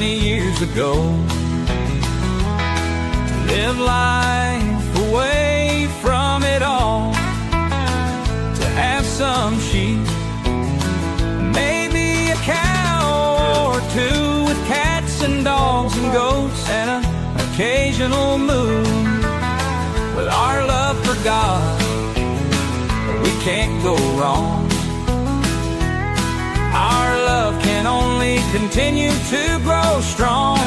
many years ago. To live life away from it all, to have some sheep, maybe a cow or two, with cats and dogs and goats and an occasional moon. With our love for God, we can't go wrong. Our love can only continue to grow strong.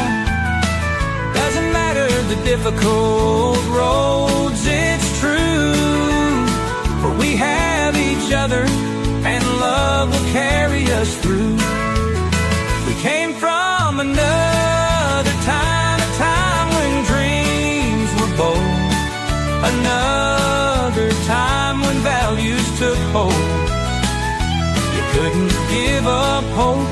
Doesn't matter the difficult roads, it's true, for we have each other and love will carry us through. We came from another time, a time when dreams were bold, another time when values took hold. You couldn't give up hope,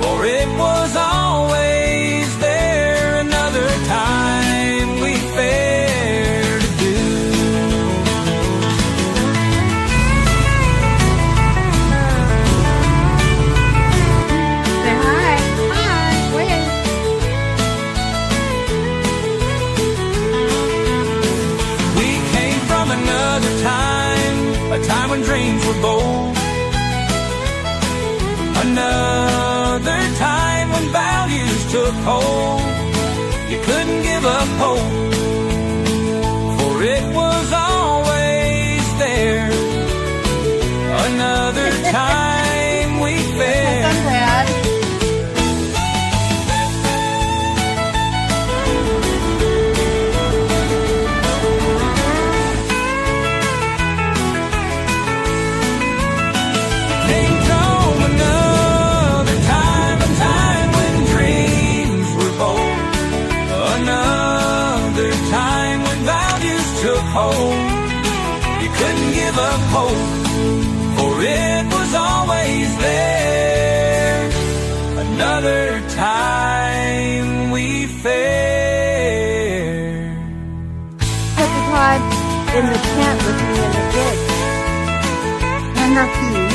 for it was always there. Another time we fared to do. Say hi. Hi. Wave. We came from another time, a time when dreams were bold, another time when values took hold. You couldn't give up hope, for it was always there. Another time we fared. I'm glad. Came from another time, a time when dreams were bold, another time when values took hold. You couldn't give up hope, for it was always there. Another time we fared. Put the Todd in the tent with me in the ditch. And the feed.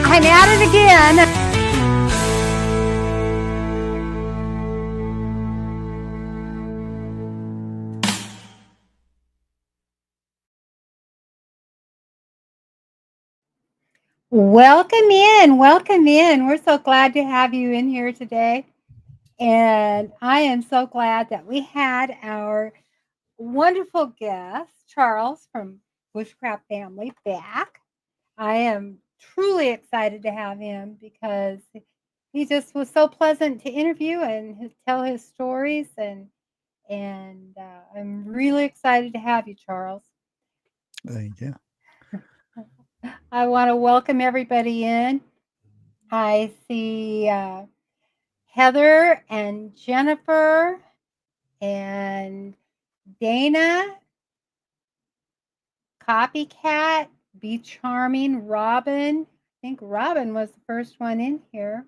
I'm at it again. Welcome in. Welcome in. We're so glad to have you in here today. And I am so glad that we had our wonderful guest, Charles from Bushcraft Family, back. I am truly excited to have him because he just was so pleasant to interview and tell his stories. And I'm really excited to have you, Charles. Thank you. I want to welcome everybody in. I see Heather and Jennifer and Dana, Copycat, Be Charming, Robin. I think Robin was the first one in here.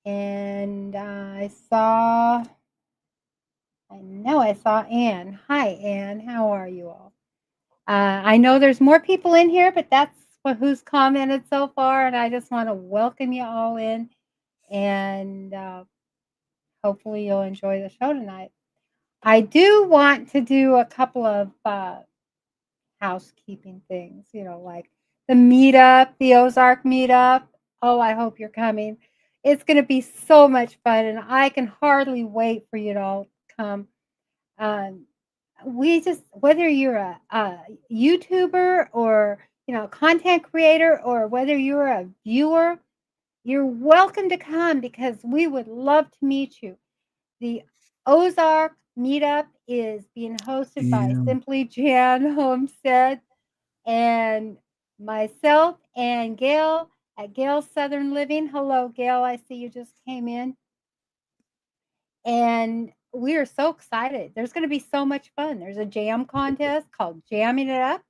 And I saw Ann. Hi, Ann. How are you all? I know there's more people in here, but that's who's commented so far, and I just want to welcome you all in, and hopefully you'll enjoy the show tonight. I do want to do a couple of housekeeping things, like the meetup, the Ozark meetup. Oh, I hope you're coming. It's going to be so much fun, and I can hardly wait for you to all come. Whether you're a YouTuber or content creator, or whether you're a viewer, you're welcome to come because we would love to meet you. The Ozark meetup is being hosted by Simply Jan Homestead and myself and Gail at Gail's Southern Living. Hello, Gail. I see you just came in. And we are so excited. There's going to be so much fun. There's a jam contest called Jamming It Up.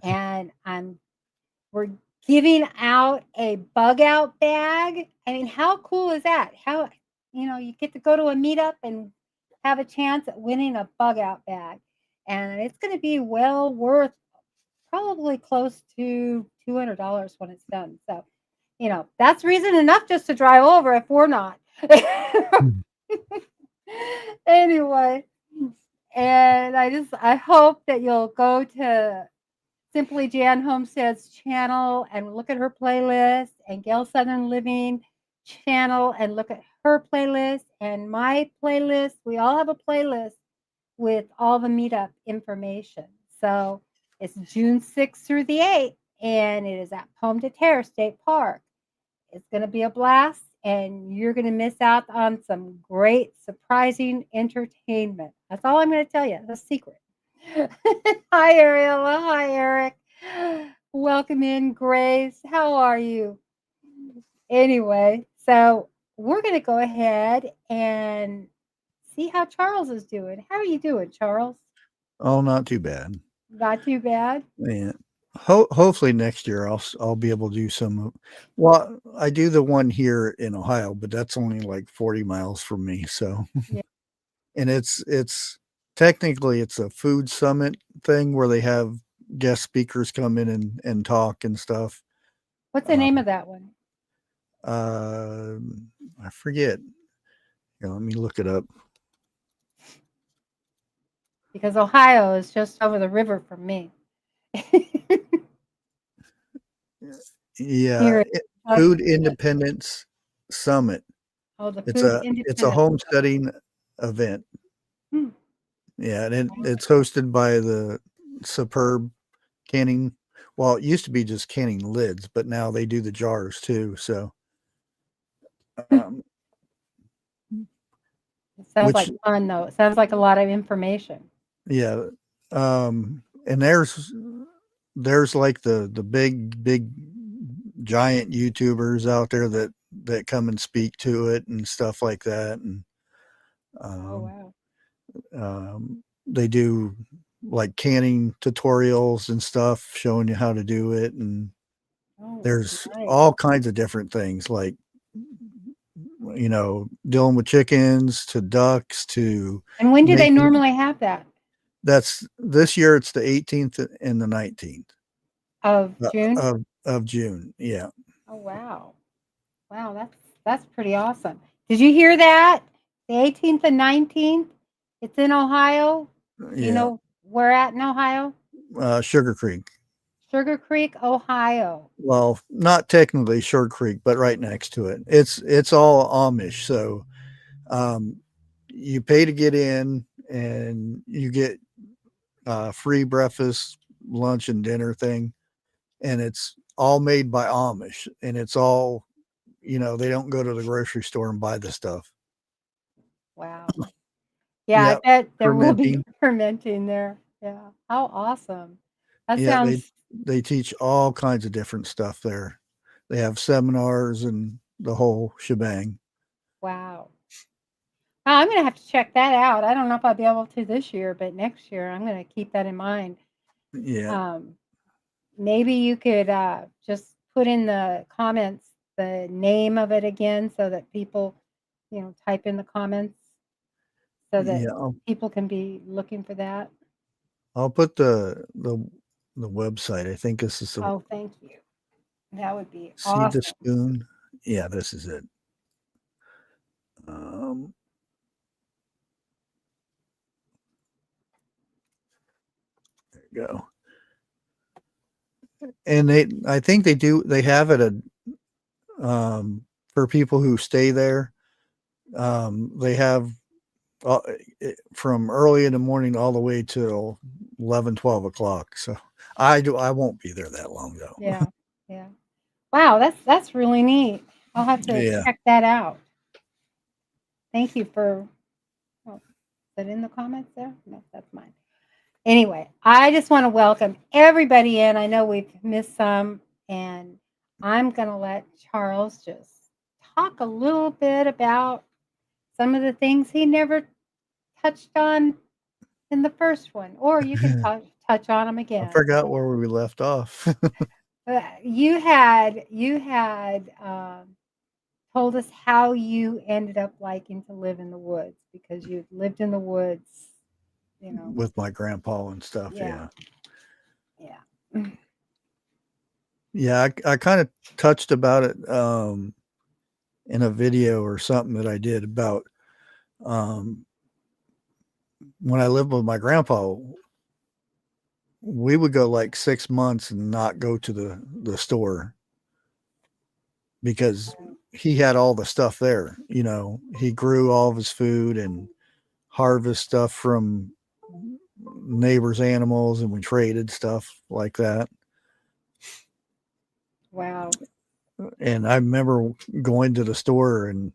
And we're giving out a bug out bag. I mean, how cool is that? How, you get to go to a meetup and have a chance at winning a bug out bag. And it's going to be well worth probably close to $200 when it's done. So, that's reason enough just to drive over if we're not. Mm. Anyway, and I hope that you'll go to Simply Jan Homestead's channel and look at her playlist, and Gail Southern Living channel and look at her playlist and my playlist. We all have a playlist with all the meetup information. So it's June 6th through the 8th, and it is at Pomme de Terre State Park. It's going to be a blast, and you're going to miss out on some great, surprising entertainment. That's all I'm going to tell you. It's a secret. Hi, Ariella. Hi, Eric. Welcome in, Grace. How are you? Anyway, so we're going to go ahead and see how Charles is doing. How are you doing, Charles? Oh, not too bad. Not too bad. Yeah. Hopefully next year I'll be able to do some. Well, I do the one here in Ohio, but that's only like 40 miles from me. So, Yeah. and it's technically it's a food summit thing where they have guest speakers come in and talk and stuff. What's the name of that one? I forget. Here, let me look it up. Because Ohio is just over the river from me. Yeah, Here Food Independence Summit. Oh, the It's Food a Independence. homesteading event. Hmm. Yeah, and it's hosted by the Superb Canning. Well, it used to be just canning lids, but now they do the jars too. So, um, It sounds which like fun, though. It sounds like a lot of information. yeah, and there's like the big giant YouTubers out there that come and speak to it and stuff like that, and Oh, wow. they do like canning tutorials and stuff showing you how to do it, and Oh, there's nice. all kinds of different things like dealing with chickens to ducks to And when do they making. normally have that? That's this year. It's the 18th and the 19th Of June? of June. Yeah. Oh, wow. Wow, that's pretty awesome. Did you hear that? The 18th and 19th? It's in Ohio. Do you Yeah. know where at in Ohio? Sugar Creek. Sugar Creek, Ohio. Well, not technically Sugar Creek, but right next to it. It's all Amish. So you pay to get in, and you get free breakfast, lunch, and dinner thing, and it's all made by Amish, and it's all they don't go to the grocery store and buy the stuff. Wow. Yeah, I Yeah, bet there will be fermenting. fermenting there. Yeah. How awesome. That Yeah, sounds they teach all kinds of different stuff there. They have seminars and the whole shebang. wow. Oh, I'm gonna have to check that out. I don't know if I'll be able to this year, but next year I'm gonna keep that in mind. Yeah. Maybe you could just put in the comments the name of it again so that people, type in the comments so that Yeah, people can be looking for that. I'll put the website. I think this is the Oh, thank you. That would be Seed the awesome. Spoon. Yeah, this is it. Um, there you go. And I think they have it for people who stay there. They have from early in the morning all the way till 11, 12 o'clock. So I won't be there that long though. Yeah. Yeah. Wow, that's really neat. I'll have to Yeah. check that out. Thank you for oh, is that in the comments there? No, that's mine. Anyway, I just want to welcome everybody in. I know we've missed some, and I'm going to let Charles just talk a little bit about some of the things he never touched on in the first one, or you can touch on them I again. forgot where we left off. You had told us how you ended up liking to live in the woods because you lived in the woods, with my grandpa and stuff. Yeah. Yeah. Yeah. Yeah, I kind of touched about it in a video or something that I did about um, when I lived with my grandpa. We would go like 6 months and not go to the store because he had all the stuff there. You know, he grew all of his food and harvest stuff from neighbors' animals, and we traded stuff like that. Wow. And I remember going to the store, and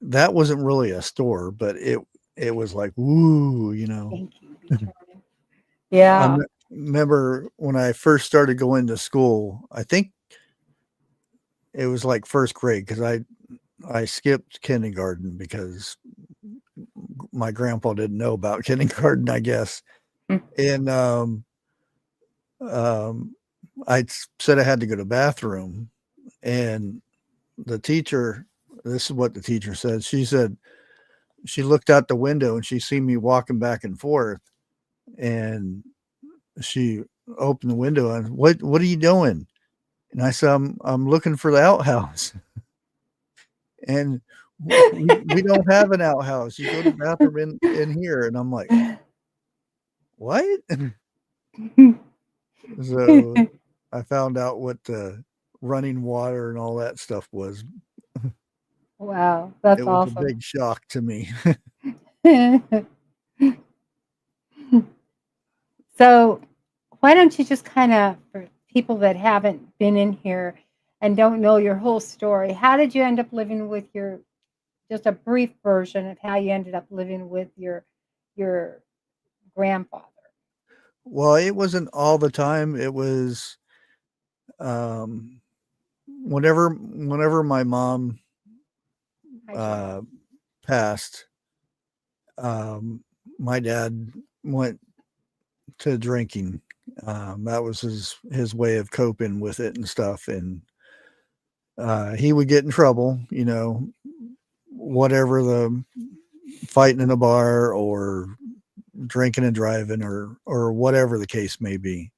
that wasn't really a store, but it was like, woo, you know. Thank you. Eternal. I Yeah. remember when I first started going to school, I think it was like first grade because I skipped kindergarten because my grandpa didn't know about kindergarten, I guess. Mm. And um, I said I had to go to the bathroom, and the teacher, this is what the teacher said. She said she looked out the window and she seen me walking back and forth, and she opened the window and what are you doing? And I said, I'm looking for the outhouse. And we don't have an outhouse. You go to the bathroom in here. And I'm like, what? So I found out what the running water and all that stuff was. Wow, that's It was a awesome. big shock to me. So, why don't you just kind of, for people that haven't been in here and don't know your whole story, how did you end up living with your, just a brief version of how you ended up living with your grandfather? Well, it wasn't all the time. It was um, whenever my mom Hi, Charles. uh, passed, um, my dad went to drinking. That was his way of coping with it and stuff. And he would get in trouble, you know, whatever the fighting in a bar or drinking and driving or whatever the case may be.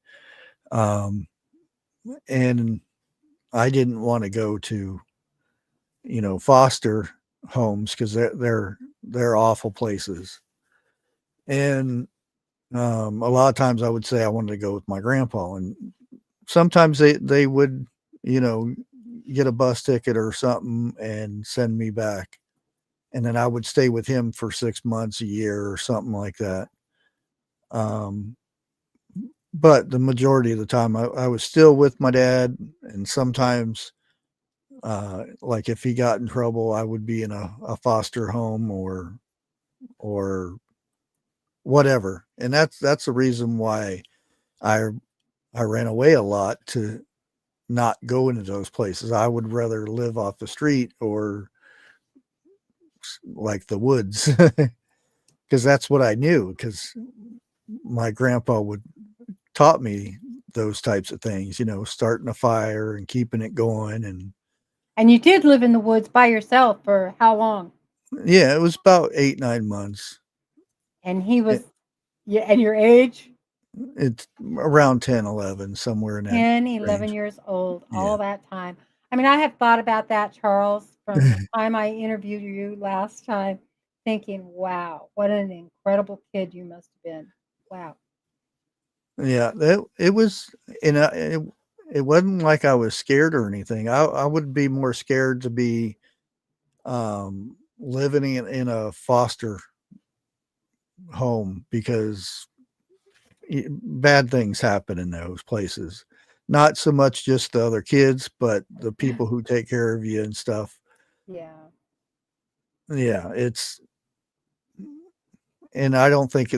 Um, and I didn't want to go to, you know, foster homes because they're awful places. And a lot of times I would say I wanted to go with my grandpa, and sometimes they would, you know, get a bus ticket or something and send me back, and then I would stay with him for 6 months, a year, or something like that. Um, but the majority of the time, I was still with my dad, and sometimes, like if he got in trouble, I would be in a foster home or whatever, and that's the reason why I I ran away a lot to not go into those places. I would rather live off the street or like the woods because that's what I knew. Because my grandpa would taught me those types of things, you know, starting a fire and keeping it going. And And you did live in the woods by yourself for how long? yeah, it was about 8, 9 months. And he It, was, yeah, and your age? it's around 10, 11, somewhere in that 10, 11 range. years old, Yeah. all that time. I mean, I have thought about that, Charles, from the time I interviewed you last time, thinking, wow, what an incredible kid you must have been. Wow. Yeah, it was, and it wasn't like I was scared or anything. I would be more scared to be living in a foster home because bad things happen in those places. Not so much just the other kids, but the people who take care of you and stuff. Yeah. Yeah, it's, and I don't think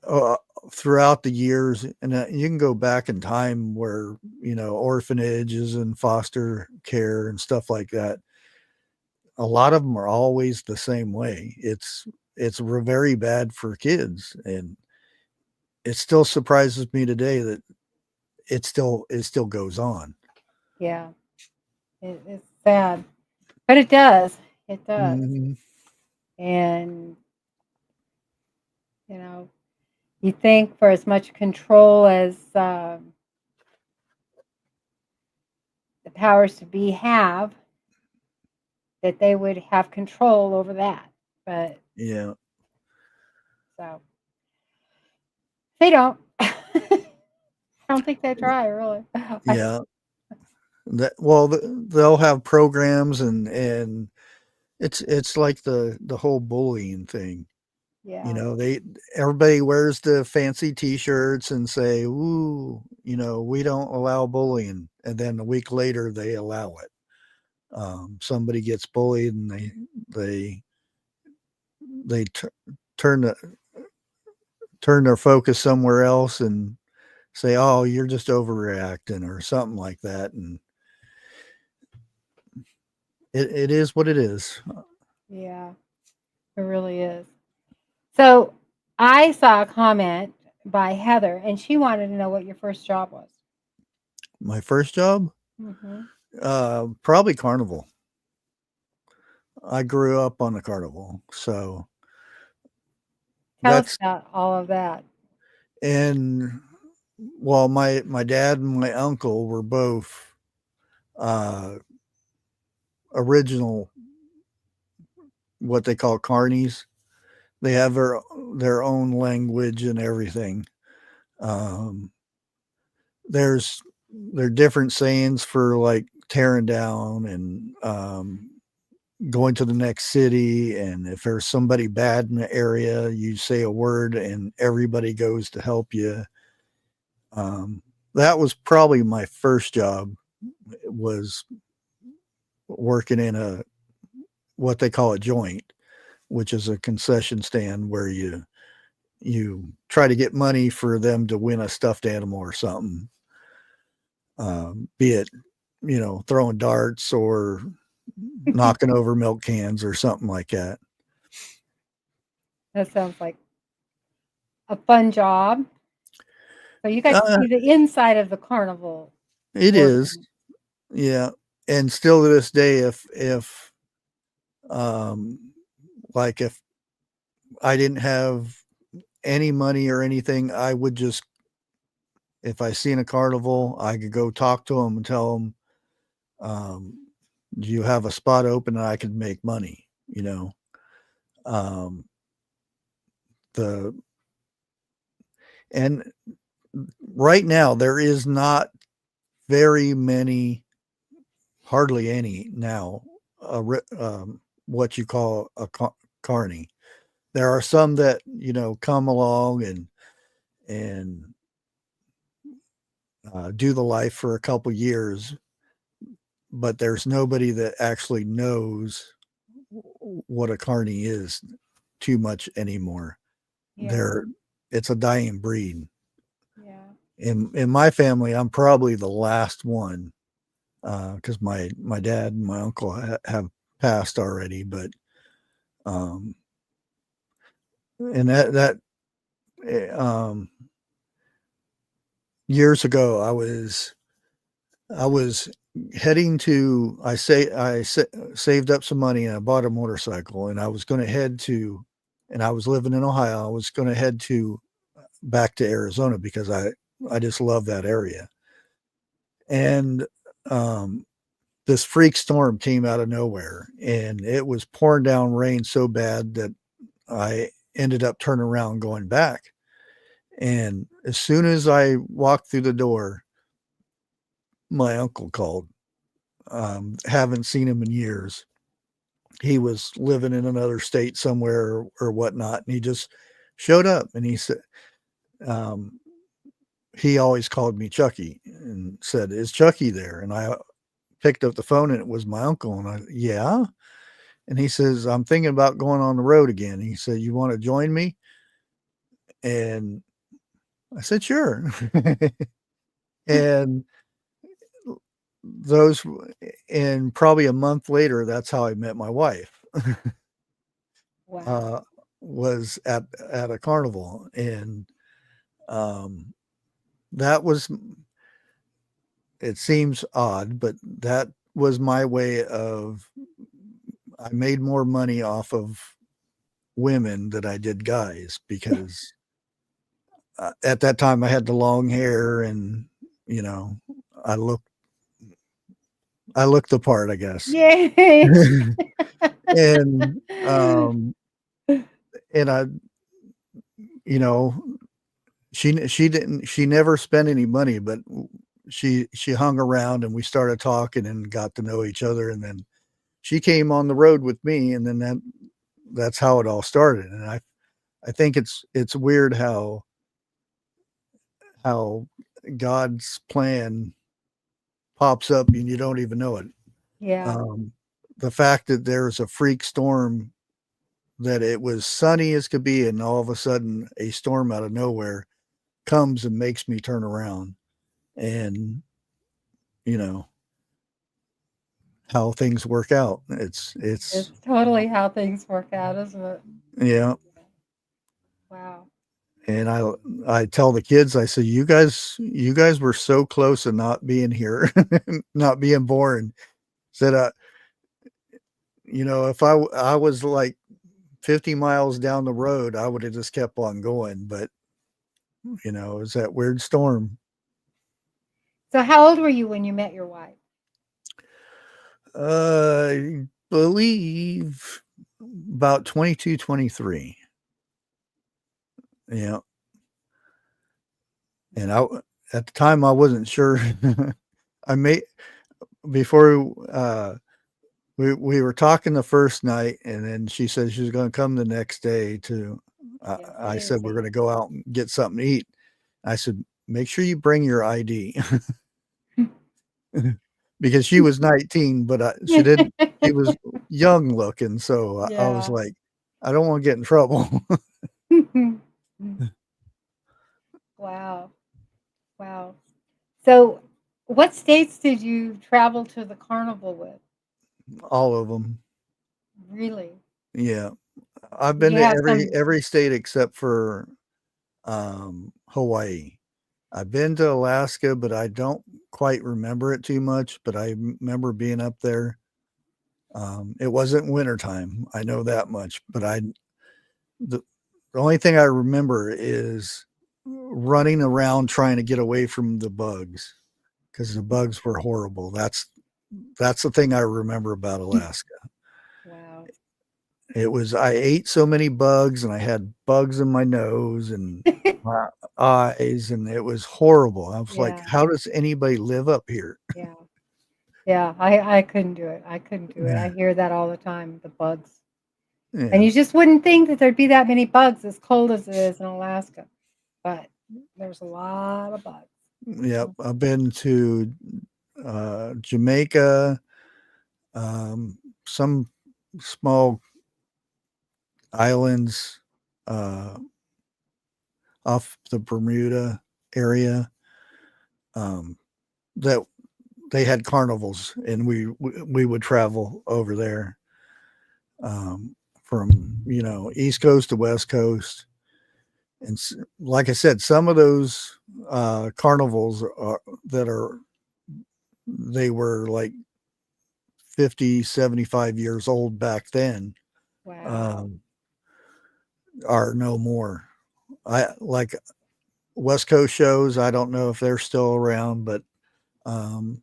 uh, throughout the years, and you can go back in time where, you know, orphanages and foster care and stuff like that. A lot of them are always the same way. It's very bad for kids, and it still surprises me today that it still goes on. Yeah. It's sad, but it does. It does. Mhm. And, you know, You think for as much control as the powers to be have, that they would have control over that. But Yeah. so they don't. I don't think they try really. Yeah. Well, they'll have programs, and it's like the whole bullying thing. You Yeah. know, everybody wears the fancy T-shirts and say, "Ooh, you know, we don't allow bullying," and then a week later they allow it. Somebody gets bullied, and they turn turn their focus somewhere else and say, "Oh, you're just overreacting," or something like that, and it is what it is. Yeah. It really is. So I saw a comment by Heather, and she wanted to know what your first job was. My first job, Mm-hmm. probably carnival. I grew up on the carnival, so Tell us that's about all of that. and well, my dad and my uncle were both uh, original what they call carnies. They have their own language and everything. Um, there's there are different sayings for like tearing down and going to the next city, and if there's somebody bad in the area, you say a word and everybody goes to help you. Um, that was probably my first job, was working in a what they call a joint, which is a concession stand where you try to get money for them to win a stuffed animal or something, be it throwing darts or knocking over milk cans or something like that. That sounds like a fun job. So you got to Uh, see the inside of the carnival it is, working. yeah, and still to this day, if um, like if I didn't have any money or anything, I would just, if I seen a carnival, I could go talk to them and tell them, do you have a spot open and I could make money? Um, the and right now there is not very many, hardly any now, what you call a carny. There are some that come along and do the life for a couple years, but there's nobody that actually knows what a carny is too much anymore. Yeah. They're It's a dying breed. Yeah. In my family, I'm probably the last one, because my dad and my uncle have passed already. But um, and that years ago, I was heading to saved up some money and I bought a motorcycle, and I was going to head to, and I was living in Ohio. I was going to head to back to Arizona because I just love that area. And um, this freak storm came out of nowhere, and it was pouring down rain so bad that I ended up turning around going back. And as soon as I walked through the door, my uncle called. Haven't seen him in years. He was living in another state somewhere or whatnot, and he just showed up. And he said, um, he always called me Chucky and said, "Is Chucky there?" And I picked up the phone, and it was my uncle. And yeah. And he says, "I'm thinking about going on the road again." He said, "You want to join me?" And I said, "Sure." And those, and probably a month later, that's how I met my wife. Wow. uh, was at a carnival, and um, that was, it seems odd, but that was my way of, I made more money off of women than I did guys, because at that time I had the long hair, and you know, I looked the part, I guess. Yay. and and I, you know, she never spent any money, but she hung around and we started talking and got to know each other, and then she came on the road with me, and then that's how it all started. And I think it's weird how God's plan pops up and you don't even know it. Yeah. The fact that there's a freak storm, that it was sunny as could be, and all of a sudden a storm out of nowhere comes and makes me turn around, and you know how things work out. It's totally how things work out, isn't it? Yeah. Wow. And I tell the kids, I say, you guys were so close to not being here, not being born. Said, you know, if I was like 50 miles down the road, I would have just kept on going. But you know, it was that weird storm. So how old were you when you met your wife? I believe about 22, 23. Yeah. And at the time I wasn't sure. I may before we were talking the first night, and then she said she was going to come the next day to. I said we're going to go out and get something to eat. I said, make sure you bring your ID, because she was 19, but she didn't. She was young looking, so I was Yeah. like, I don't want to get in trouble. Wow. Wow. So what states did you travel to the carnival with? All of them. Really? Yeah, I've Did been you to have some? every state except for Hawaii. I've been to Alaska, but I don't quite remember it too much. But I remember being up there. It wasn't wintertime, I know that much. But the only thing I remember is running around trying to get away from the bugs, because the bugs were horrible. That's the thing I remember about Alaska. Wow. It was, I ate so many bugs, and I had bugs in my nose and my eyes, and it was horrible. I was like, Yeah. how does anybody live up here? Yeah. Yeah. I couldn't do it. I couldn't do it. I hear that all the time, the bugs. And Yeah. you just wouldn't think that there'd be that many bugs as cold as it is in Alaska. But there's a lot of bugs. Yep. I've been to Jamaica, some small islands uh, off the Bermuda area, that they had carnivals, and we would travel over there, from East Coast to West Coast. And like I said, some of those carnivals they were like 50, 75 years old back then, Wow. are no more. I like West Coast shows. I don't know if they're still around, but um,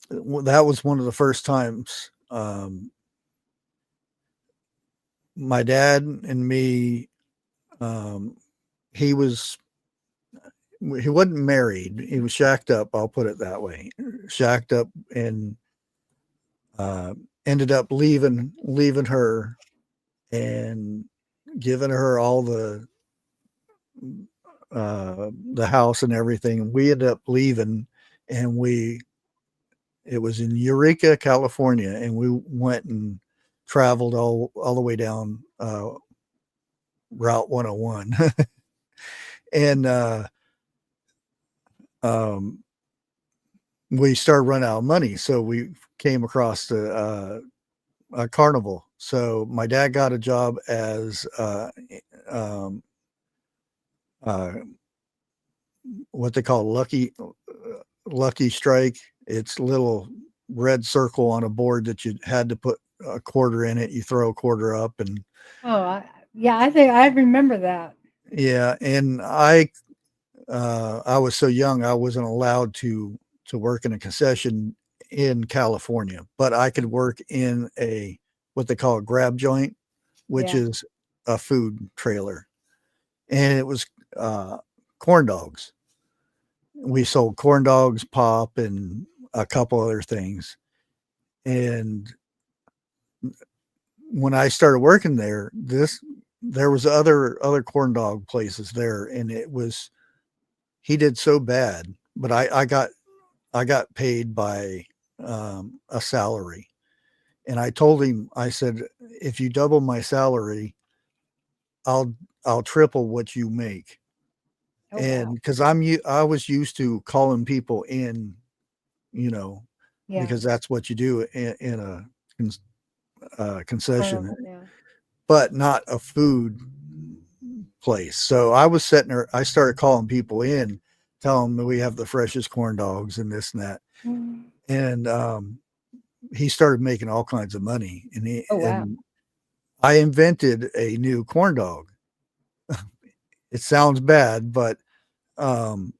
that was one of the first times my dad and me. Um, he wasn't married. He was shacked up. I'll put it that way. Shacked up, and uh, ended up leaving her and giving her all the house and everything. We ended up leaving, and it was in Eureka, California, and we went and traveled all the way down Route 101, and um, we started running out of money, so we came across a carnival. So my dad got a job as um, uh, what they call lucky strike. It's a little red circle on a board that you had to put a quarter in it. You throw a quarter up, and Oh, yeah, I think I remember that. Yeah, and I was so young I wasn't allowed to work in a concession in California, but I could work in a what they call a grab joint, which Yeah. is a food trailer, and it was corn dogs. We sold corn dogs, pop, and a couple other things. And when I started working there, there was other corn dog places there, and it was he did so bad, but I got paid by a salary, and I told him, I said, if you double my salary, I'll triple what you make. Oh And wow. because I was used to calling people in, you know, Yeah. because that's what you do in a concession, Carnival, yeah. but not a food place. So I was sitting there, I started calling people in, telling them we have the freshest corn dogs and this and that. Mm. And he started making all kinds of money. Oh wow. And I invented a new corn dog. It sounds bad, but um,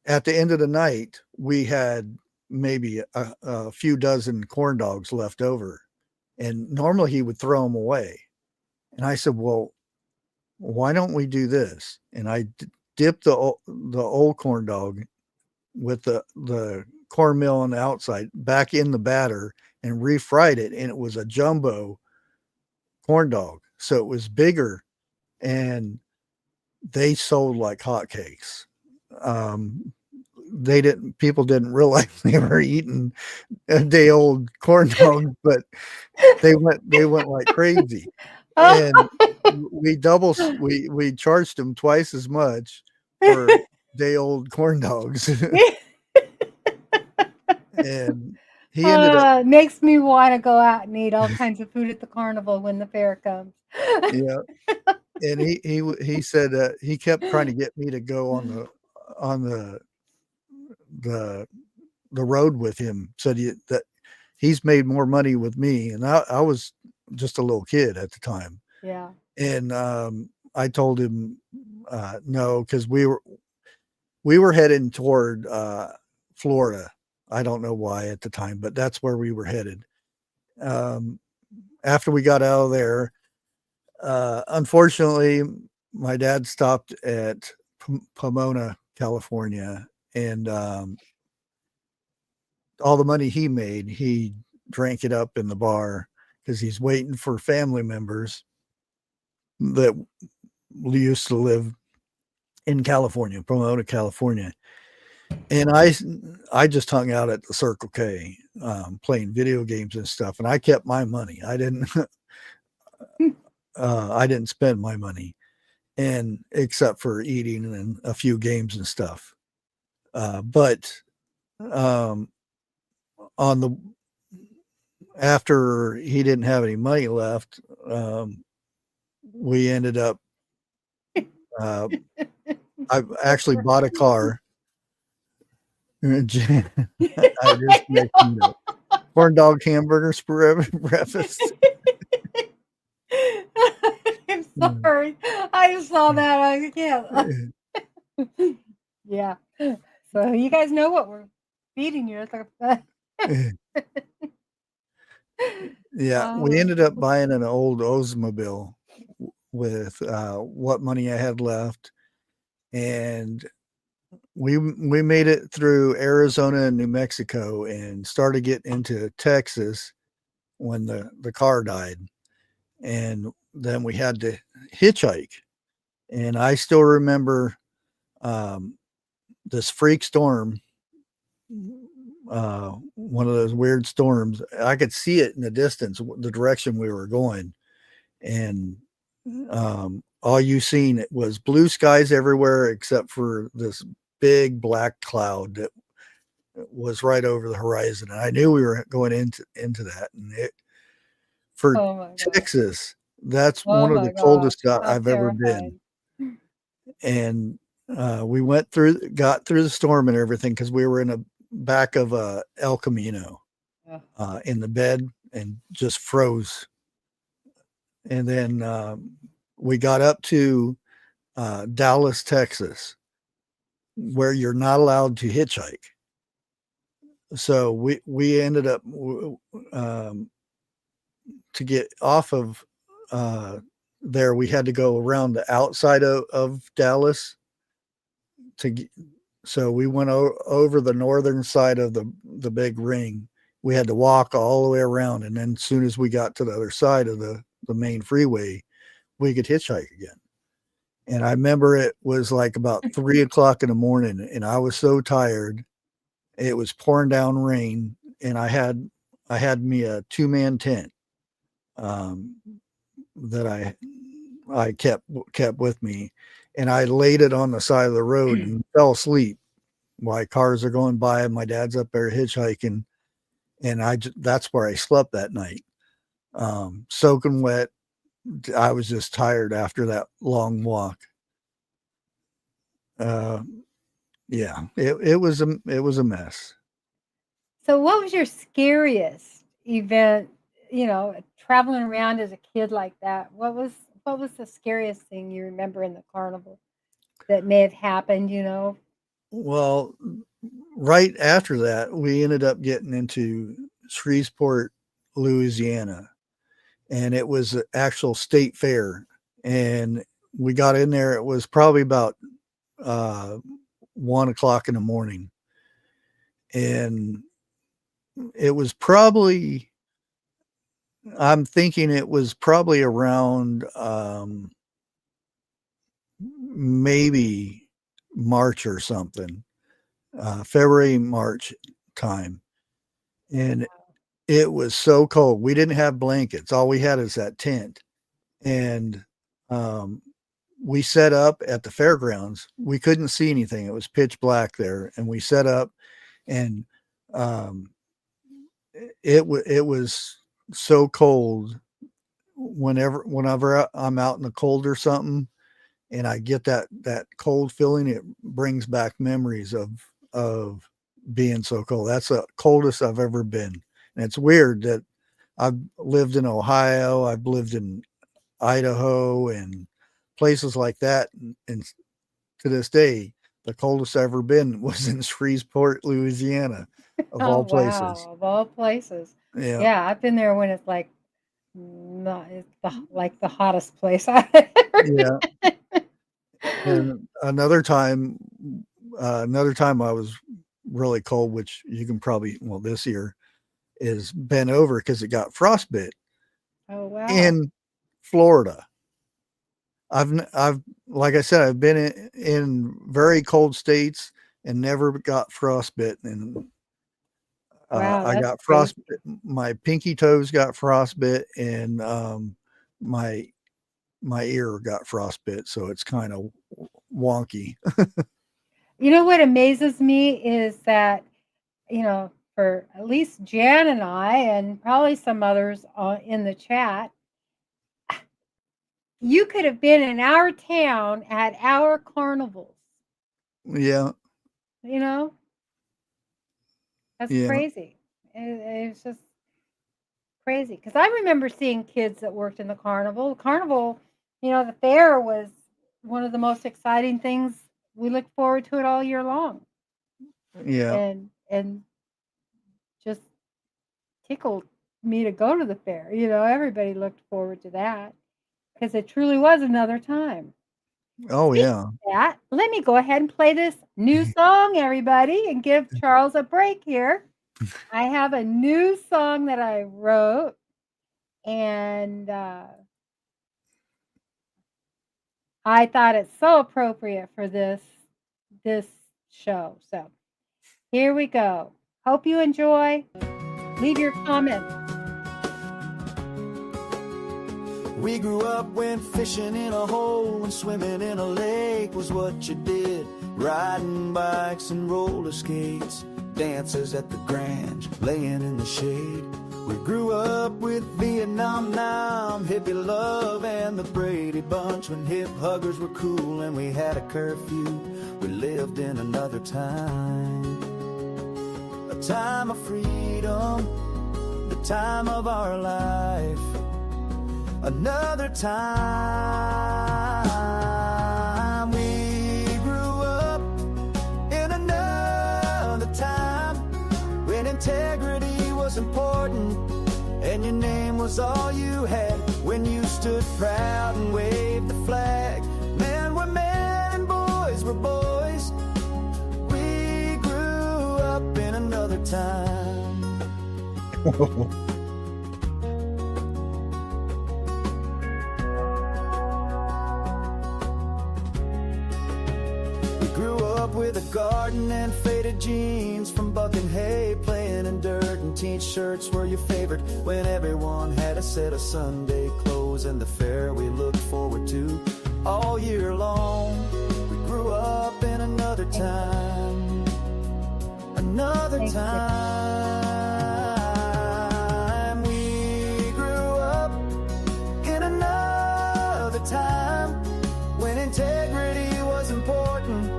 at the end of the night, we had maybe a few dozen corn dogs left over. And normally he would throw them away. And I said, well, why don't we do this? And I dipped the old corn dog with the cornmeal on the outside back in the batter and refried it, and it was a jumbo corn dog, so it was bigger, and they sold like hotcakes. Um, they didn't people didn't realize they were eating a day old corn dog, but they went like crazy, Oh. and we charged them twice as much for day old corn dogs. And he ended up, Makes me want to go out and eat all kinds of food at the carnival when the fair comes. yeah, and he said he kept trying to get me to go on the the road with him. Said that he's made more money with me, and I was just a little kid at the time. Yeah. And I told him no, because we were heading toward Florida. I don't know why at the time, but that's where we were headed. Um, After we got out of there, unfortunately, my dad stopped at Pomona, California, and all the money he made, he drank it up in the bar because he's waiting for family members that used to live in California, Pomona, California. And I just hung out at the Circle K, playing video games and stuff, and I kept my money. I didn't spend my money, and except for eating and a few games and stuff. But um, on the after he didn't have any money left, we ended up. I actually bought a car. I just making corn dog hamburgers for breakfast. I'm sorry. I saw that. I can't. Yeah. So you guys know what we're feeding you. Yeah, we ended up buying an old Oldsmobile with what money I had left, and we made it through Arizona and New Mexico and started getting into Texas when the car died, and then we had to hitchhike. And I still remember this freak storm, one of those weird storms. I could see it in the distance, the direction we were going, and all you seen it was blue skies everywhere except for this big black cloud that was right over the horizon. And I knew we were going into that. And for Oh my god. Texas, that's Oh one of my the gosh. coldest How I've ever been. terrifying. And we got through the storm and everything because we were in a back of a El Camino in the bed and just froze. And then we got up to Dallas, Texas, where you're not allowed to hitchhike. So we ended up to get off of there, we had to go around the outside of Dallas so we went over the northern side of the big ring. We had to walk all the way around, and then as soon as we got to the other side of the main freeway, we could hitchhike again. And I remember it was like about 3 o'clock in the morning, and I was so tired. It was pouring down rain, and I had me a 2-man tent that I kept with me, and I laid it on the side of the road and fell asleep while cars are going by, and my dad's up there hitchhiking, and that's where I slept that night, soaking wet. I was just tired after that long walk. Yeah, it was a mess. So what was your scariest event, traveling around as a kid like that? What was the scariest thing you remember in the carnival that may have happened, Well, right after that, we ended up getting into Shreveport, Louisiana, and it was an actual state fair. And we got in there, it was probably about 1 o'clock in the morning. And it was probably, I'm thinking it was probably around maybe March or something, February, March time. And it was so cold. We didn't have blankets. All we had is that tent. And we set up at the fairgrounds. We couldn't see anything. It was pitch black there. And we set up, and it was so cold. Whenever I'm out in the cold or something, and I get that cold feeling, it brings back memories of being so cold. That's the coldest I've ever been. And it's weird that I've lived in Ohio, I've lived in Idaho and places like that, and to this day, the coldest I've ever been was in Shreveport, Louisiana, of all places. Wow, of all places. Yeah. Yeah, I've been there when it's like it's the hottest place I've ever Yeah. been. And another time I was really cold, which you can probably, this year, is bent over because it got frostbite. Oh wow. In Florida. I've like I said, I've been in very cold states and never got frostbite. And Wow, I got frostbite. My pinky toes got frostbite, and my ear got frostbite. So it's kind of wonky. You know what amazes me is that, for at least Jan and I, and probably some others in the chat, you could have been in our town at our carnivals. Yeah. That's crazy. It's just crazy. Because I remember seeing kids that worked in the carnival. The carnival, the fair was one of the most exciting things. We looked forward to it all year long. Yeah. And just tickled me to go to the fair. Everybody looked forward to that because it truly was another time. Oh, yeah. That, let me go ahead and play this new song, everybody, and give Charles a break here. I have a new song that I wrote, and I thought it's so appropriate for this show. So here we go. Hope you enjoy. Leave your comments. We grew up when fishing in a hole and swimming in a lake was what you did. Riding bikes and roller skates, dances at the Grange, laying in the shade. We grew up with Vietnam Nam, hippie love, and the Brady Bunch when hip huggers were cool and we had a curfew. We lived in another time, a time of freedom, the time of our life. Another time was important, and your name was all you had. When you stood proud and waved the flag, men were men and boys were boys. We grew up in another time. We grew up with a garden and faded jeans from bucking hay, playing in dirt, and t-shirts were your favorite when everyone had a set of Sunday clothes and the fair we looked forward to all year long. We grew up in another time, another time. We grew up in another time when integrity was important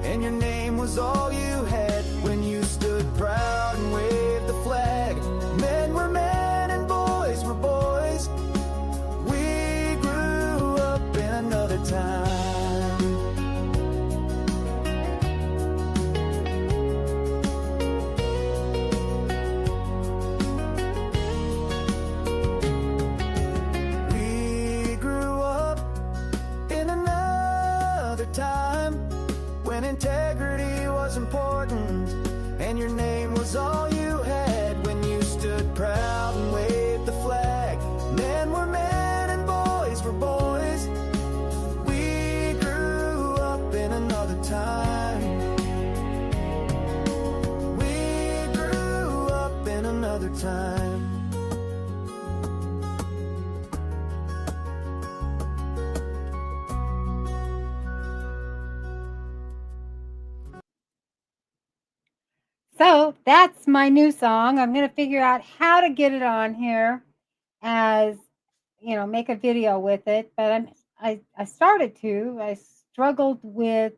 and your name was all you had. When you stood proud and waved the flag, men were men and boys were boys. We grew up in another time. We grew up in another time when integrity was important and your name was all you had. When you stood proud and waved the flag, men were men and boys were boys. We grew up in another time. We grew up in another time. So that's my new song. I'm going to figure out how to get it on here, as you know, make a video with it. But I started to. I struggled with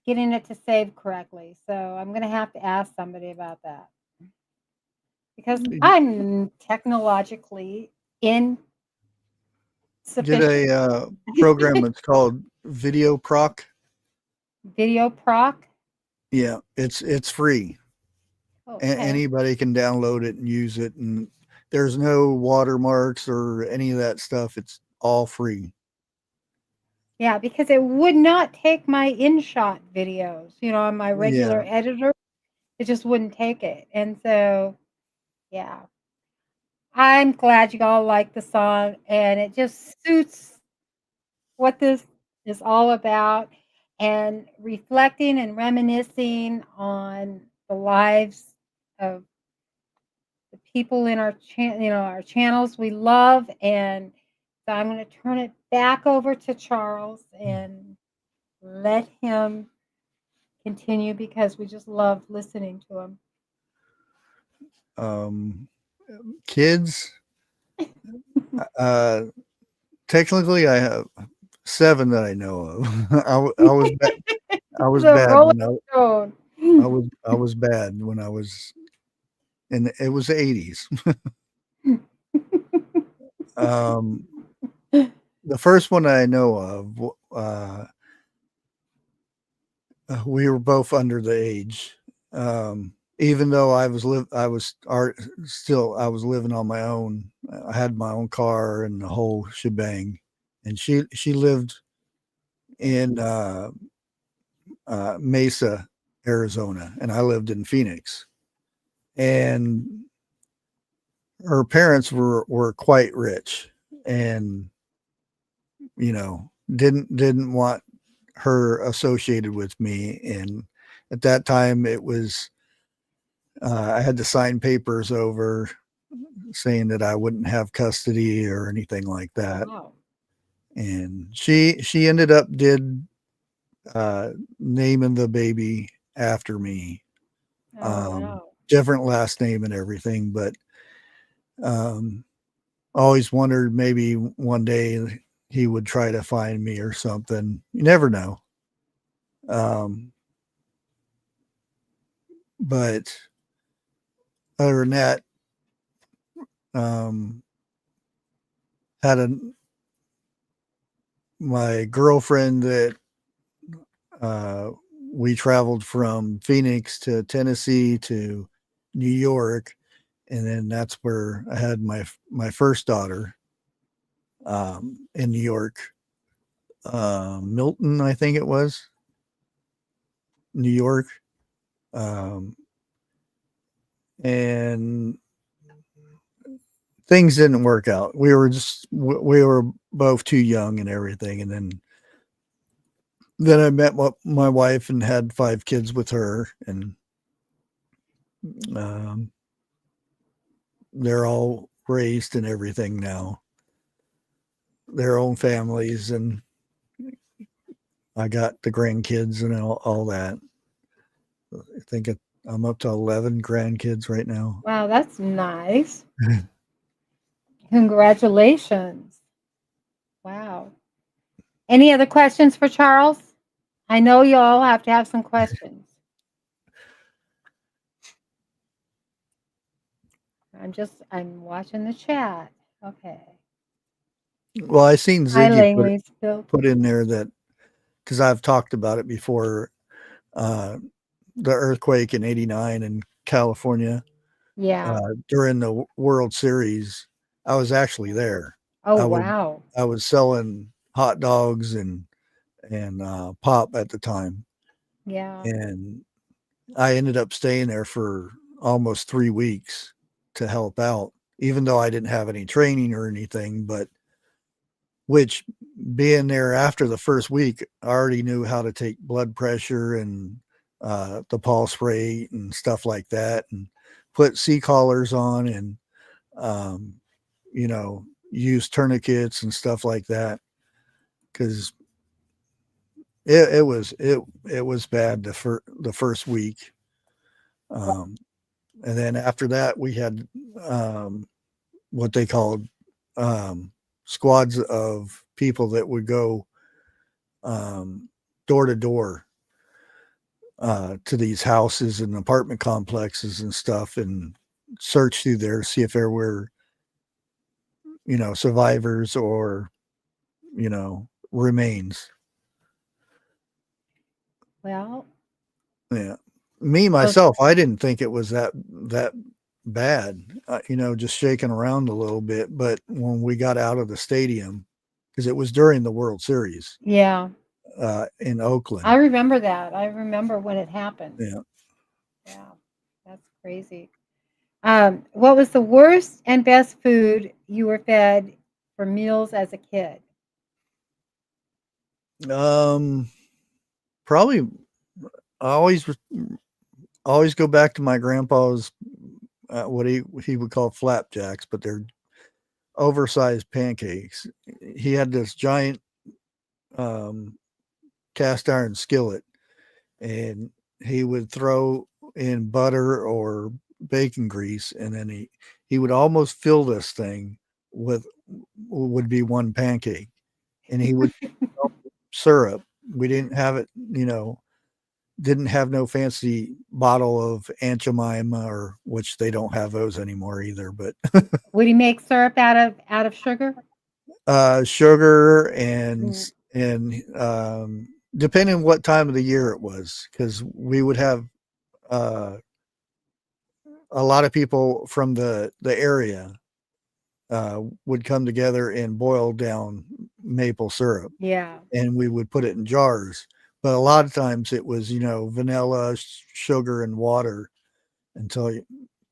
getting it to save correctly. So I'm going to have to ask somebody about that, because I'm technologically Get insufficient. a program that's called Video Proc. Video proc. Yeah, it's free. Okay. Anybody can download it and use it, and there's no watermarks or any of that stuff. It's all free. Yeah, because it would not take my InShot videos, you know, on my regular editor. It just wouldn't take it. And so, yeah, I'm glad you all like the song, and it just suits what this is all about, and reflecting and reminiscing on the lives of the people in our our channels we love. And so I'm going to turn it back over to Charles and let him continue, because we just love listening to him. Kids, technically I have 7 that I know of. I was The bad Rolling when Stone. I was bad when I was it was the 80s. The first one I know of, we were both under the age. Even though I was living on my own. I had my own car and the whole shebang. And she lived in Mesa, Arizona, and I lived in Phoenix. And her parents were quite rich, and didn't want her associated with me. And at that time it was I had to sign papers over saying that I wouldn't have custody or anything like that. Wow. And she ended up naming the baby after me. Oh, wow. Different last name and everything, but always wondered maybe one day he would try to find me or something. You never know. But other than that, had my girlfriend that we traveled from Phoenix to Tennessee to New York, and then that's where I had my first daughter in New York, Milton, I think it was, New York, and things didn't work out. We were both too young and everything, and then I met my wife and had 5 kids with her, and um, they're all raised and everything now, their own families, and I got the grandkids and all that. I think I'm up to 11 grandkids right now. Wow, that's nice. Congratulations. Wow. Any other questions for Charles? I know you all have to have some questions. I'm watching the chat. Okay. Well, I seen Hi, Ziggy Langley. Still. put in there that, because I've talked about it before, the earthquake in '89 in California Yeah. during the World Series. I was actually there. Oh, I was wow. I was selling hot dogs and pop at the time, Yeah. and I ended up staying there for almost 3 weeks to help out, even though I didn't have any training or anything. But which, being there after the first week, I already knew how to take blood pressure and the pulse rate and stuff like that, and put sea collars on, and um, use tourniquets and stuff like that, because it was bad the first week. And then after that, we had what they called squads of people that would go door to door to these houses and apartment complexes and stuff, and search through there, see if there were, survivors or, remains. Well, Yeah. Me, myself, I didn't think it was that bad, just shaking around a little bit. But when we got out of the stadium, because it was during the World Series yeah. in I Oakland. remember that. I remember when it happened. Yeah. Yeah. That's crazy. What was the worst and best food you were fed for meals as a kid? Probably I always go back to my grandpa's, what he would call flapjacks, but they're oversized pancakes. He had this giant um, cast iron skillet, and he would throw in butter or bacon grease, and then he would almost fill this thing with, would be one pancake, and he would syrup. We didn't have it, didn't have no fancy bottle of Aunt Jemima, or which they don't have those anymore either, but Would he make syrup out of sugar? sugar and Mm. depending on what time of the year it was, because we would have uh, a lot of people from the area would come together and boil down maple syrup, Yeah. and we would put it in jars. But a lot of times it was, vanilla, sugar, and water until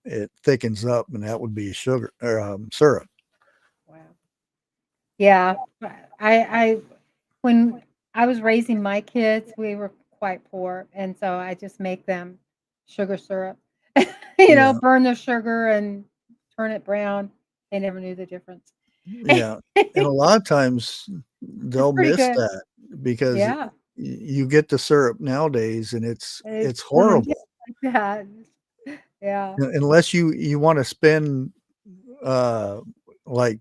it thickens up, and that would be sugar or syrup. Wow. Yeah. I when I was raising my kids, we were quite poor, and so I just make them sugar syrup. Yeah, Burn the sugar and turn it brown. They never knew the difference. yeah. And a lot of times It's they'll pretty miss good. that, because Yeah. you get the syrup nowadays, and it's When they get horrible. like that. Yeah. Unless you want to spend uh like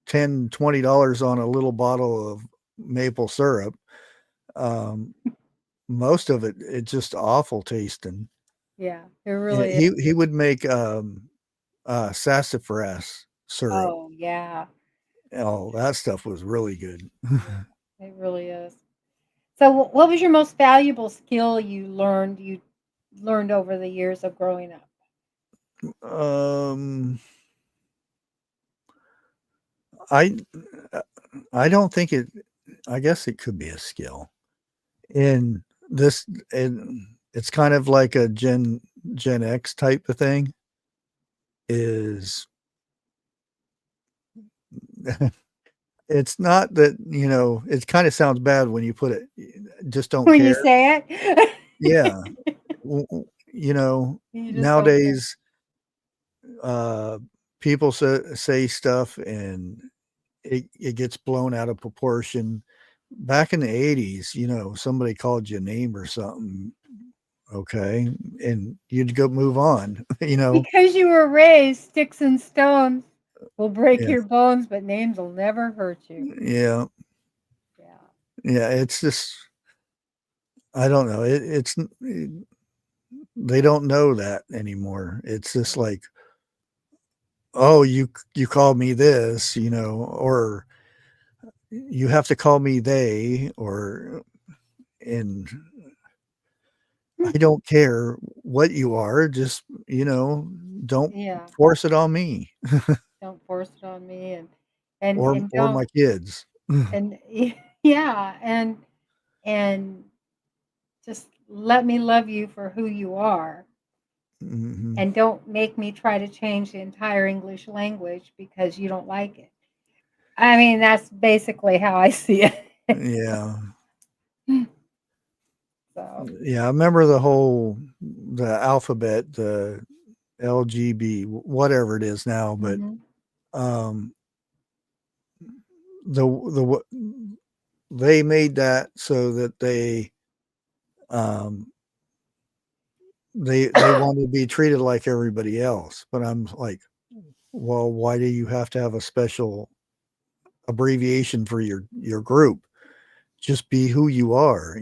$10-20 on a little bottle of maple syrup, um most of it's just awful tasting. Yeah. It Yeah, really is. he would make sassafras syrup. Oh, yeah. Oh, that stuff was really good. It really is. So, what was your most valuable skill you learned over the years of growing up? Um, I I don't think it. I guess it could be a skill. In this, and it's kind of like a Gen X type of thing. Is it's not that, it kind of sounds bad when you put it. Just don't When you care. say it, Yeah, you just don't care. nowadays, uh, people say stuff and it gets blown out of proportion. Back in the 80s, somebody called you a name or something, okay, and you'd go move on, Because you were raised, sticks and stones will break Yeah, your bones, but names will never hurt you. yeah, Yeah. yeah. It's just, I don't know. They don't know that anymore. It's just like, oh, you called me this, or you have to call me they, and I don't care what you are, just, don't Yeah. force it on me Don't force it on me, or and my don't, kids. and yeah, and just let me love you for who you are, Mhm. and don't make me try to change the entire English language because you don't like it. I mean, that's basically how I see it. Yeah. So, Yeah, I remember the alphabet, the LGB, whatever it is now, but, mhm. um, they made that so that um, they want to be treated like everybody else, but I'm like, well, why do you have to have a special abbreviation for your group? Just be who you are,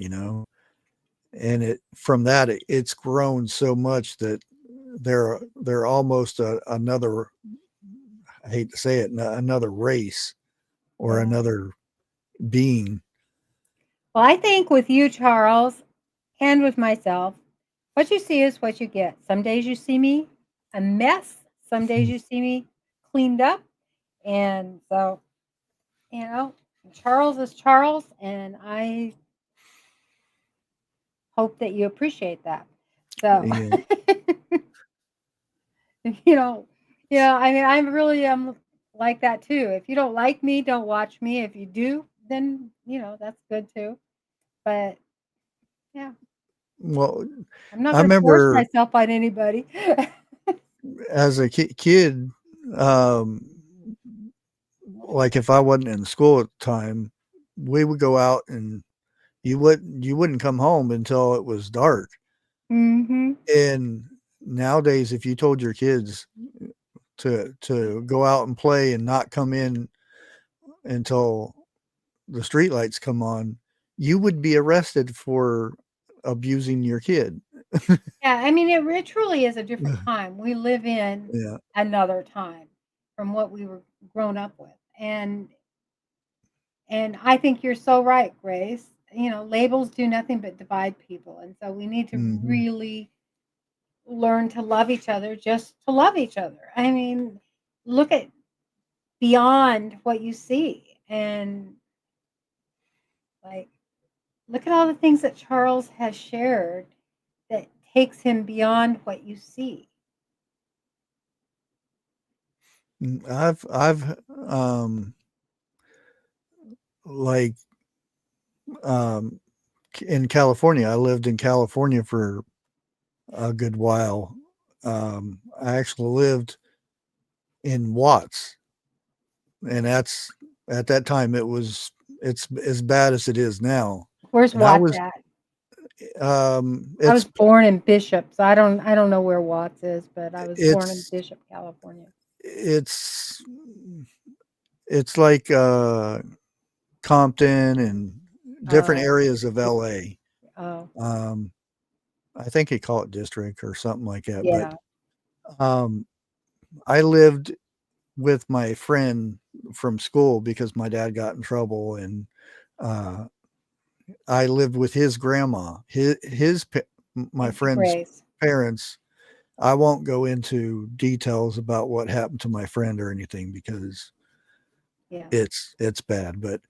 and from that it's grown so much that they're almost another, I hate to say it, another race or Yeah. another being. Well, I think with you, Charles, and with myself, what you see is what you get. Some days you see me a mess. Some days you see me cleaned up. And so, you know, Charles is Charles, and I hope that you appreciate that. So, Yeah. you know, I mean, I'm really like that too. If you don't like me, don't watch me. If you do, then that's good too. But yeah, Well, I'm not I going to force remember myself on anybody. as a kid, um, like if I wasn't in school at the time, we would go out and you wouldn't come home until it was dark. hmm And nowadays, if you told your kids to go out and play and not come in until the street lights come on, you would be arrested for abusing your kid. Yeah, I mean, it truly is a different time. We live in Yeah. another time from what we were grown up with, and I think you're so right, Grace. Labels do nothing but divide people, and so we need to Hmm. really learn to love each other, just to love each other. I mean, look at beyond what you see, and like, look at all the things that Charles has shared that takes him beyond what you see. I've like um in California. I lived in California for a good while. I actually lived in Watts, and that's at that time it's as bad as it is now. Where's And I Watts was at? I was it's born in Bishop, so I don't know where Watts is, but I was born in it's Bishop, California. it's it's like Compton and different Oh, areas of LA. oh, Um, I think they call it district or something like that. But yeah. um, I lived with my friend from school because my dad got in trouble, and uh, I lived with his grandma. My Thank you, friend's Grace. parents I won't go into details about what happened to my friend or anything because Yeah. it's bad. But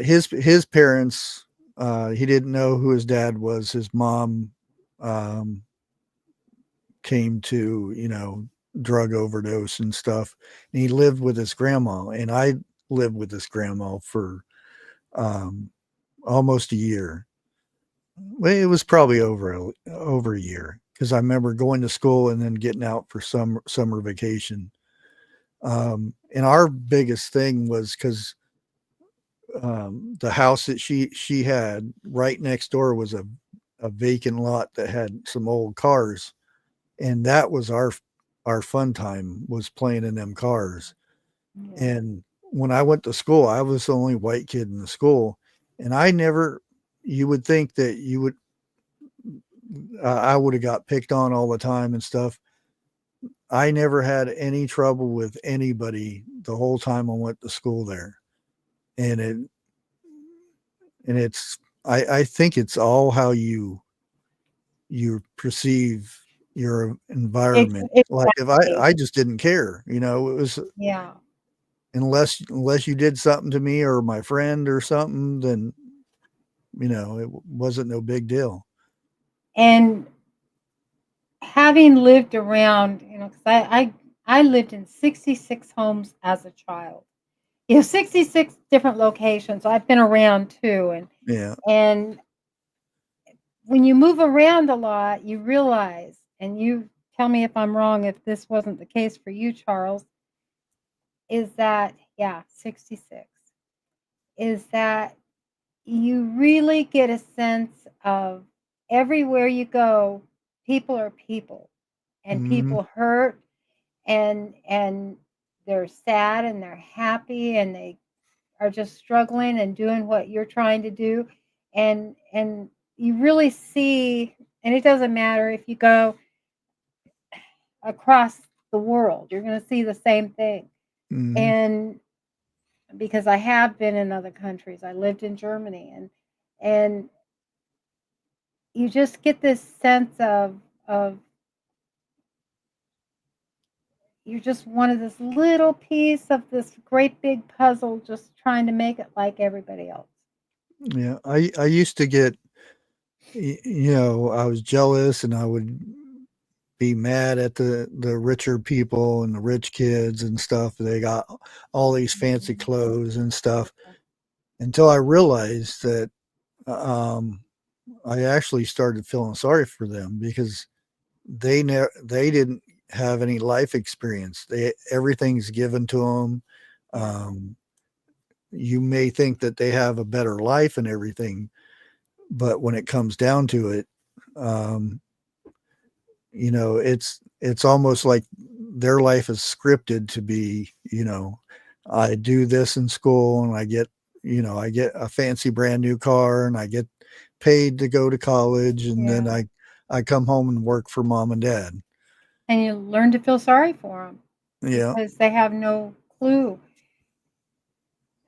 his parents, he didn't know who his dad was. His mom um, came to, drug overdose and stuff. And he lived with his grandma, and I lived with his grandma for um, almost a year. Well, it was probably over a year because I remember going to school and then getting out for summer vacation. And our biggest thing was because the house that she had right next door was a vacant lot that had some old cars, and that was our fun time was playing in them cars. Yeah. And when I went to school, I was the only white kid in the school, and I never. You would think that you would. I would have got picked on all the time and stuff. I never had any trouble with anybody the whole time I went to school there, and it's. I think it's all how you perceive your environment. Like if Exactly. I just didn't care, it was Yeah. unless you did something to me or my friend or something, then it wasn't no big deal. And having lived around, 'cause I lived in 66 homes as a child. 66 different locations. I've been around too, Yeah. and when you move around a lot, you realize, and you tell me if I'm wrong, if this wasn't the case for you, Charles, is that, yeah, 66, is that you really get a sense of everywhere you go, people are people, and Mhm. people hurt, and they're sad and they're happy and they are just struggling and doing what you're trying to do, and you really see, and it doesn't matter if you go across the world, you're going to see the same thing. Mhm. And because I have been in other countries, I lived in Germany, and you just get this sense of you're just one of this little piece of this great big puzzle, just trying to make it like everybody else. Yeah. I used to get I was jealous and I would be mad at the richer people and the rich kids and stuff. They got all these fancy Mhm. clothes and stuff until I realized that um I actually started feeling sorry for them because they didn't have any life experience. Everything's given to them. Yeah. Um, you may think that they have a better life and everything, but when it comes down to it, um, it's almost like their life is scripted to be. I do this in school and I get a fancy brand new car and I get paid to go to college and then Yeah. I come home and work for mom and dad. And you learn to feel sorry for them Yeah. because they have no clue.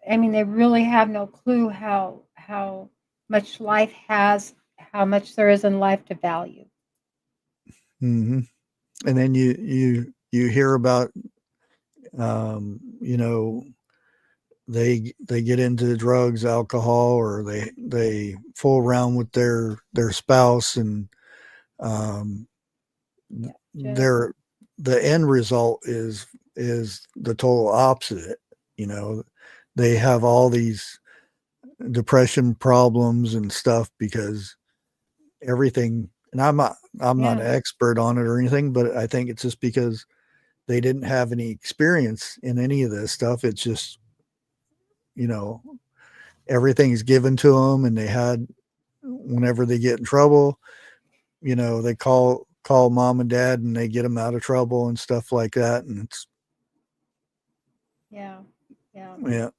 I mean, they really have no clue how much life has, how much there is in life to value. Hmm. And then you hear about um, you know they get into drugs, alcohol, or they fool around with their spouse, and um, Yeah, just their the end result is the total opposite. You know, they have all these depression problems and stuff because everything. And I'm not yeah, an expert on it or anything, but I think it's just because they didn't have any experience in any of this stuff. It's just, you know, everything's given to them, and whenever they get in trouble, they call mom and dad, and they get them out of trouble and stuff like that. And it's yeah, yeah. yeah,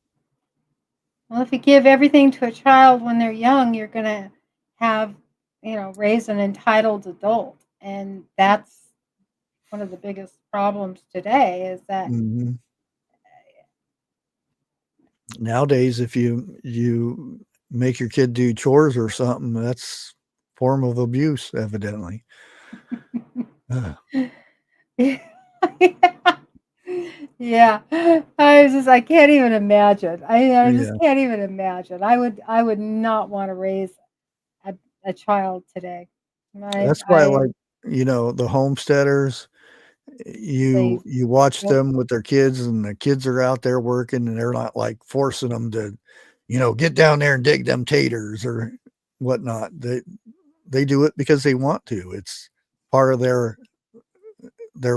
Well, if you give everything to a child when they're young, you're going to have, raise an entitled adult. And that's one of the biggest problems today is that, hmm nowadays if you make your kid do chores or something, that's form of abuse, evidently. Yeah. I can't even imagine. I just Yeah, can't even imagine. I would not want to raise a, a child today. that's why I I like, the homesteaders. they You watch don't, them with their kids, and the kids are out there working, and they're not like forcing them to, get down there and dig them taters or whatnot. They do it because they want to. It's part of their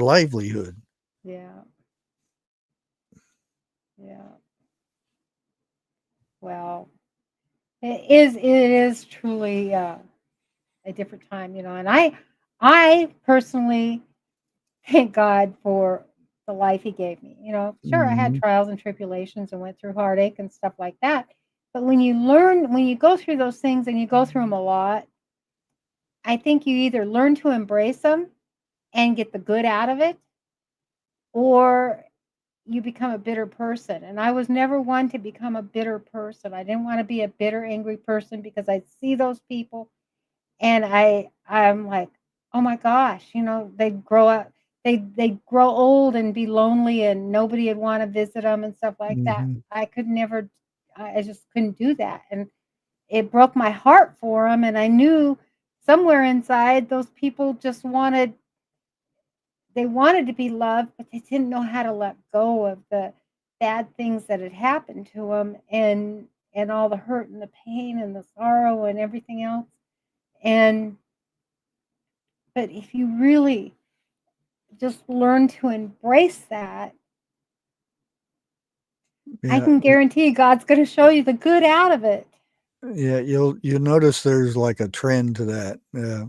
livelihood. yeah, yeah. Well, it is truly a different time, and I personally thank God for the life He gave me. Sure, I had Mhm. trials and tribulations and went through heartache and stuff like that. But when you go through those things and you go through them a lot, I think you either learn to embrace them and get the good out of it, or you become a bitter person. And I was never one to become a bitter person. I didn't want to be a bitter, angry person because I see those people and I'm like, oh my gosh, they grow up, they grow old and be lonely, and nobody would want to visit them and stuff like that. Mhm. I could never, I just couldn't do that, and it broke my heart for them. And I knew somewhere inside those people just wanted to be loved, but they didn't know how to let go of the bad things that had happened to them, and all the hurt and the pain and the sorrow and everything else. And but if you really just learn to embrace that, I Yeah, can guarantee God's going to show you the good out of it. yeah. You'll notice there's like a trend to that. Yeah.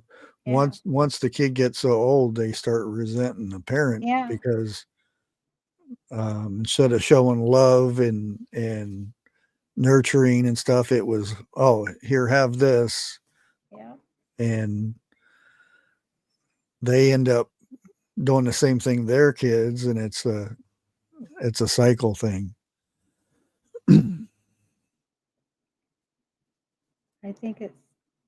Once the kid gets so old, they start resenting the parent Yeah. because instead of showing love and nurturing and stuff, it was, oh, here, have this, Yeah. and they end up doing the same thing to their kids, and it's a cycle thing. I think it's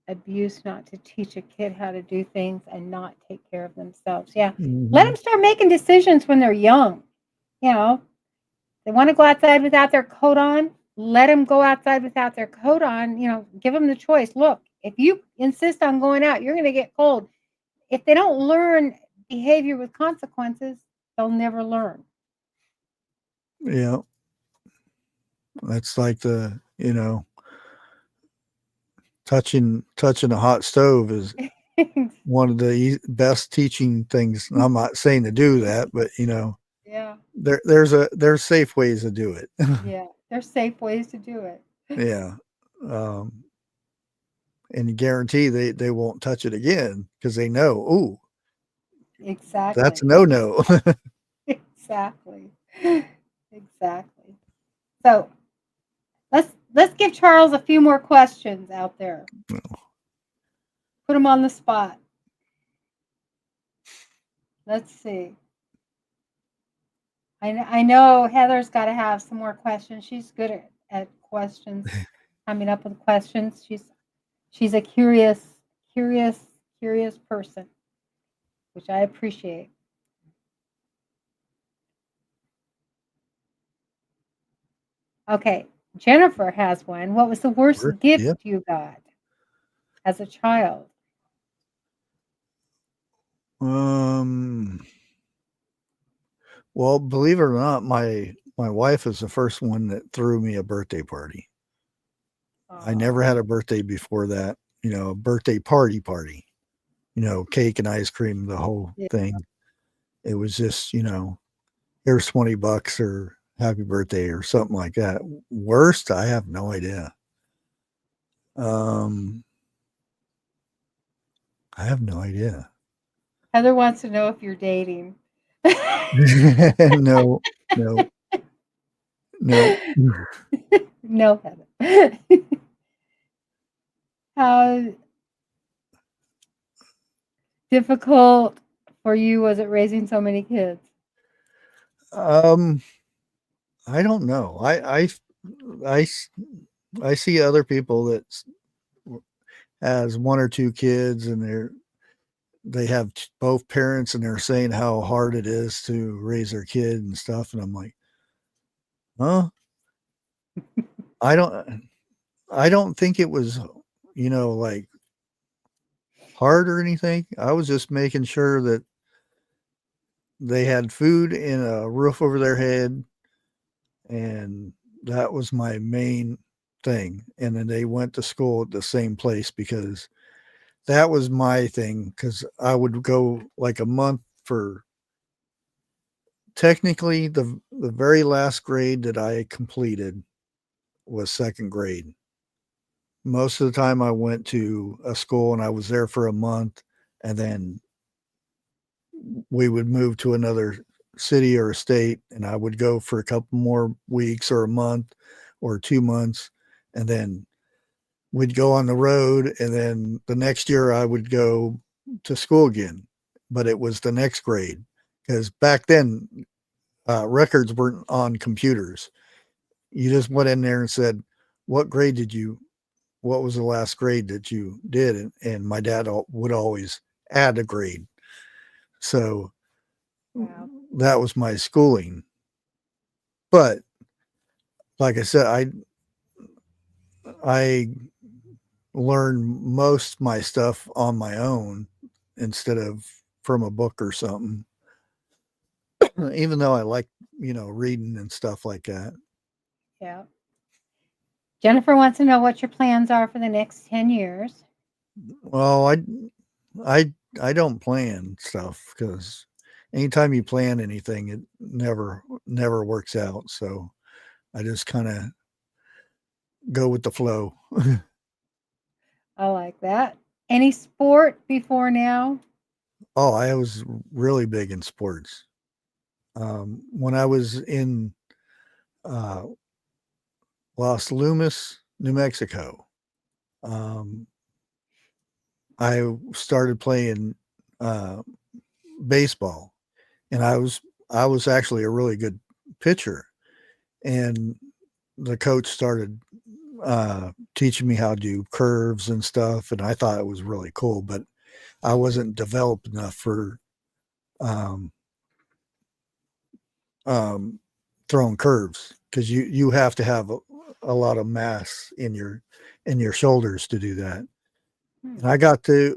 abuse not to teach a kid how to do things and not take care of themselves. Yeah. Let Hmm. them start making decisions when they're young. You know, they want to go outside without their coat on. Let them go outside without their coat on. Give them the choice. Look, if you insist on going out, you're going to get cold. If they don't learn behavior with consequences, they'll never learn. Yeah, that's like touching a hot stove is one of the best teaching things. I'm not saying to do that, but Yeah. there's safe ways to do it. Yeah. There's safe ways to do it. Yeah. Um, and you guarantee they won't touch it again because they know, ooh, that's a Exactly. no. Exactly. Exactly. So let's give Charles a few more questions out there. Put him on the spot. Let's see. I know Heather's got to have some more questions. She's good at questions, coming up with questions. She's a curious, curious person, which I appreciate. Okay, Jennifer has one. What was the worst gift Yeah. you got as a child? Um. Well, believe it or not, my wife is the first one that threw me a birthday party. I never had Oh, a birthday before that. A birthday party. Cake and ice cream, the whole yeah. thing. It was just, here's $20 or happy birthday or something like that. Worst, I have no idea. Um, I have no idea. Heather wants to know if you're dating. No, no, no. No, Heather. How difficult for you was it raising so many kids? Um, I don't know. I, I see other people that has one or two kids, and they have both parents and they're saying how hard it is to raise their kid and stuff. And I'm like, huh? I don't think it was, like hard or anything. I was just making sure that they had food and a roof over their head, and that was my main thing. And then they went to school at the same place because that was my thing, because I would go like a month for technically the very last grade that I completed was second grade. Most of the time I went to a school and I was there for a month, and then we would move to another city or a state, and I would go for a couple more weeks or a month or 2 months, and then we'd go on the road, and then the next year I would go to school again, but it was the next grade, because back then records weren't on computers. You just went in there and said, what was the last grade that you did? And my dad would always add a grade. So Wow. that was my schooling. But like I said, I learned most of my stuff on my own instead of from a book or something. Even though I like, reading and stuff like that. Yeah. Jennifer wants to know what your plans are for the next 10 years. Well, I don't plan stuff, because anytime you plan anything, it never works out. So I just kind of go with the flow. I like that. Any sport before now? Oh, I was really big in sports. When I was in uh, Los Lumis, New Mexico, I started playing baseball, and I was actually a really good pitcher. And the coach started teaching me how to do curves and stuff, and I thought it was really cool, but I wasn't developed enough for um, throwing curves, because you have to have a lot of mass in your shoulders to do that. And I got to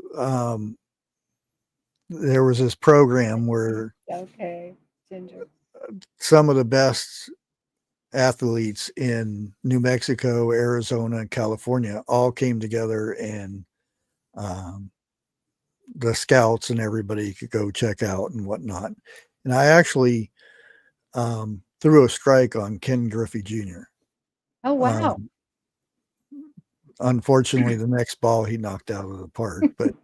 there was this program where Okay, Ginger. some of the best athletes in New Mexico, Arizona, and California all came together, and the scouts and everybody could go check out and whatnot. And I actually threw a strike on Ken Griffey Jr. Oh, wow. Unfortunately, the next ball he knocked out of the park, but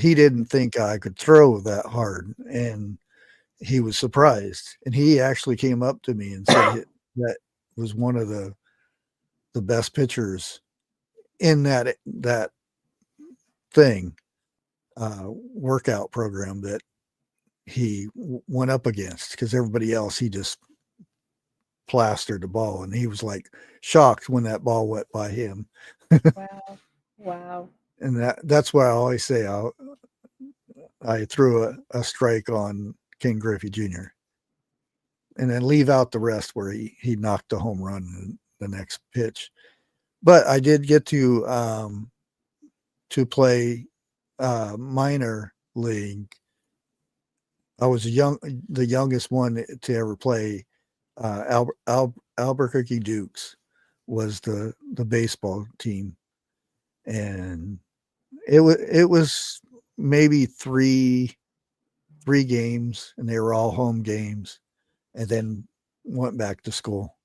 he didn't think I could throw that hard, and he was surprised. And he actually came up to me and said that was one of the best pitchers in that thing workout program that he went up against, because everybody else, he just plastered the ball, and he was like shocked when that ball went by him. Wow. Wow. And that's why I always say I threw a strike on King Griffey Jr. and then leave out the rest where he knocked a home run in the next pitch. But I did get to play minor league. I was the youngest one to ever play. Albuquerque Dukes was the baseball team, and it was maybe three games, and they were all home games, and then went back to school.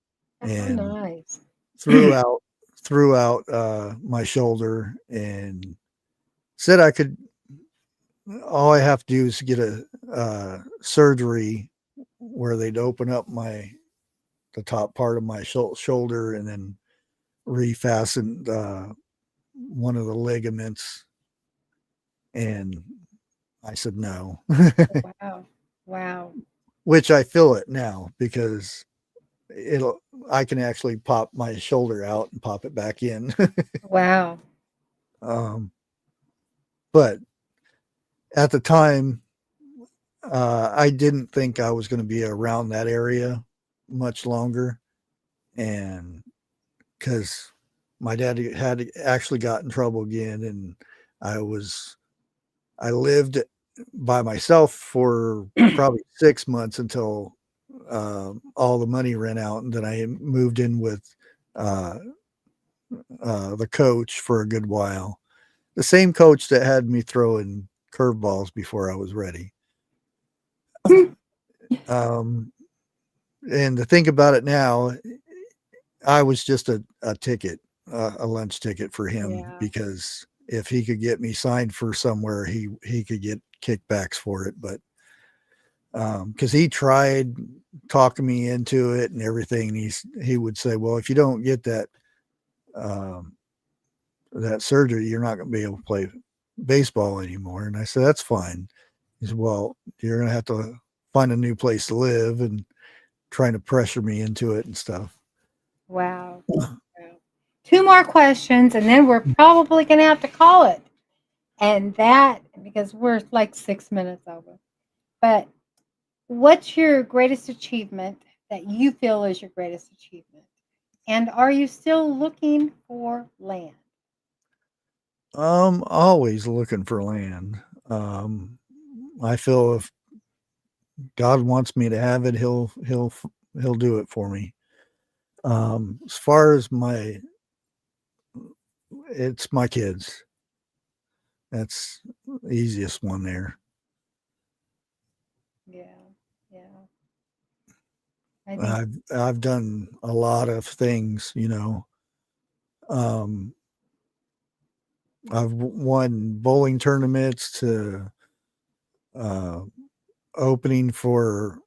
That's And so nice. threw out my shoulder, and said I could. All I have to do is get a surgery where they'd open up the top part of my shoulder and then refasten one of the ligaments. And I said no. Wow. Wow. Which I feel it now, because I can actually pop my shoulder out and pop it back in. Wow. But at the time, I didn't think I was going to be around that area much longer. And because my dad had actually got in trouble again, and I lived by myself for probably 6 months until all the money ran out, and then I moved in with uh, the coach for a good while. The same coach that had me throwing curveballs before I was ready. And to think about it now, I was just a ticket, a lunch ticket for him, Yeah. because if he could get me signed for somewhere, he could get kickbacks for it. But because he tried talking me into it and everything, and he would say, well, if you don't get that that surgery, you're not going to be able to play baseball anymore. And I said, that's fine. He said, well, you're going to have to find a new place to live, and trying to pressure me into it and stuff. Wow. Wow. 2 more questions, and then we're probably going to have to call it. And that, because we're like 6 minutes over. But what's your greatest achievement that you feel is your greatest achievement? And are you still looking for land? Always looking for land. I feel if God wants me to have it, he'll do it for me. As far as it's my kids. That's the easiest one there. Yeah. Yeah. I think I've done a lot of things, you know. I've won bowling tournaments to opening for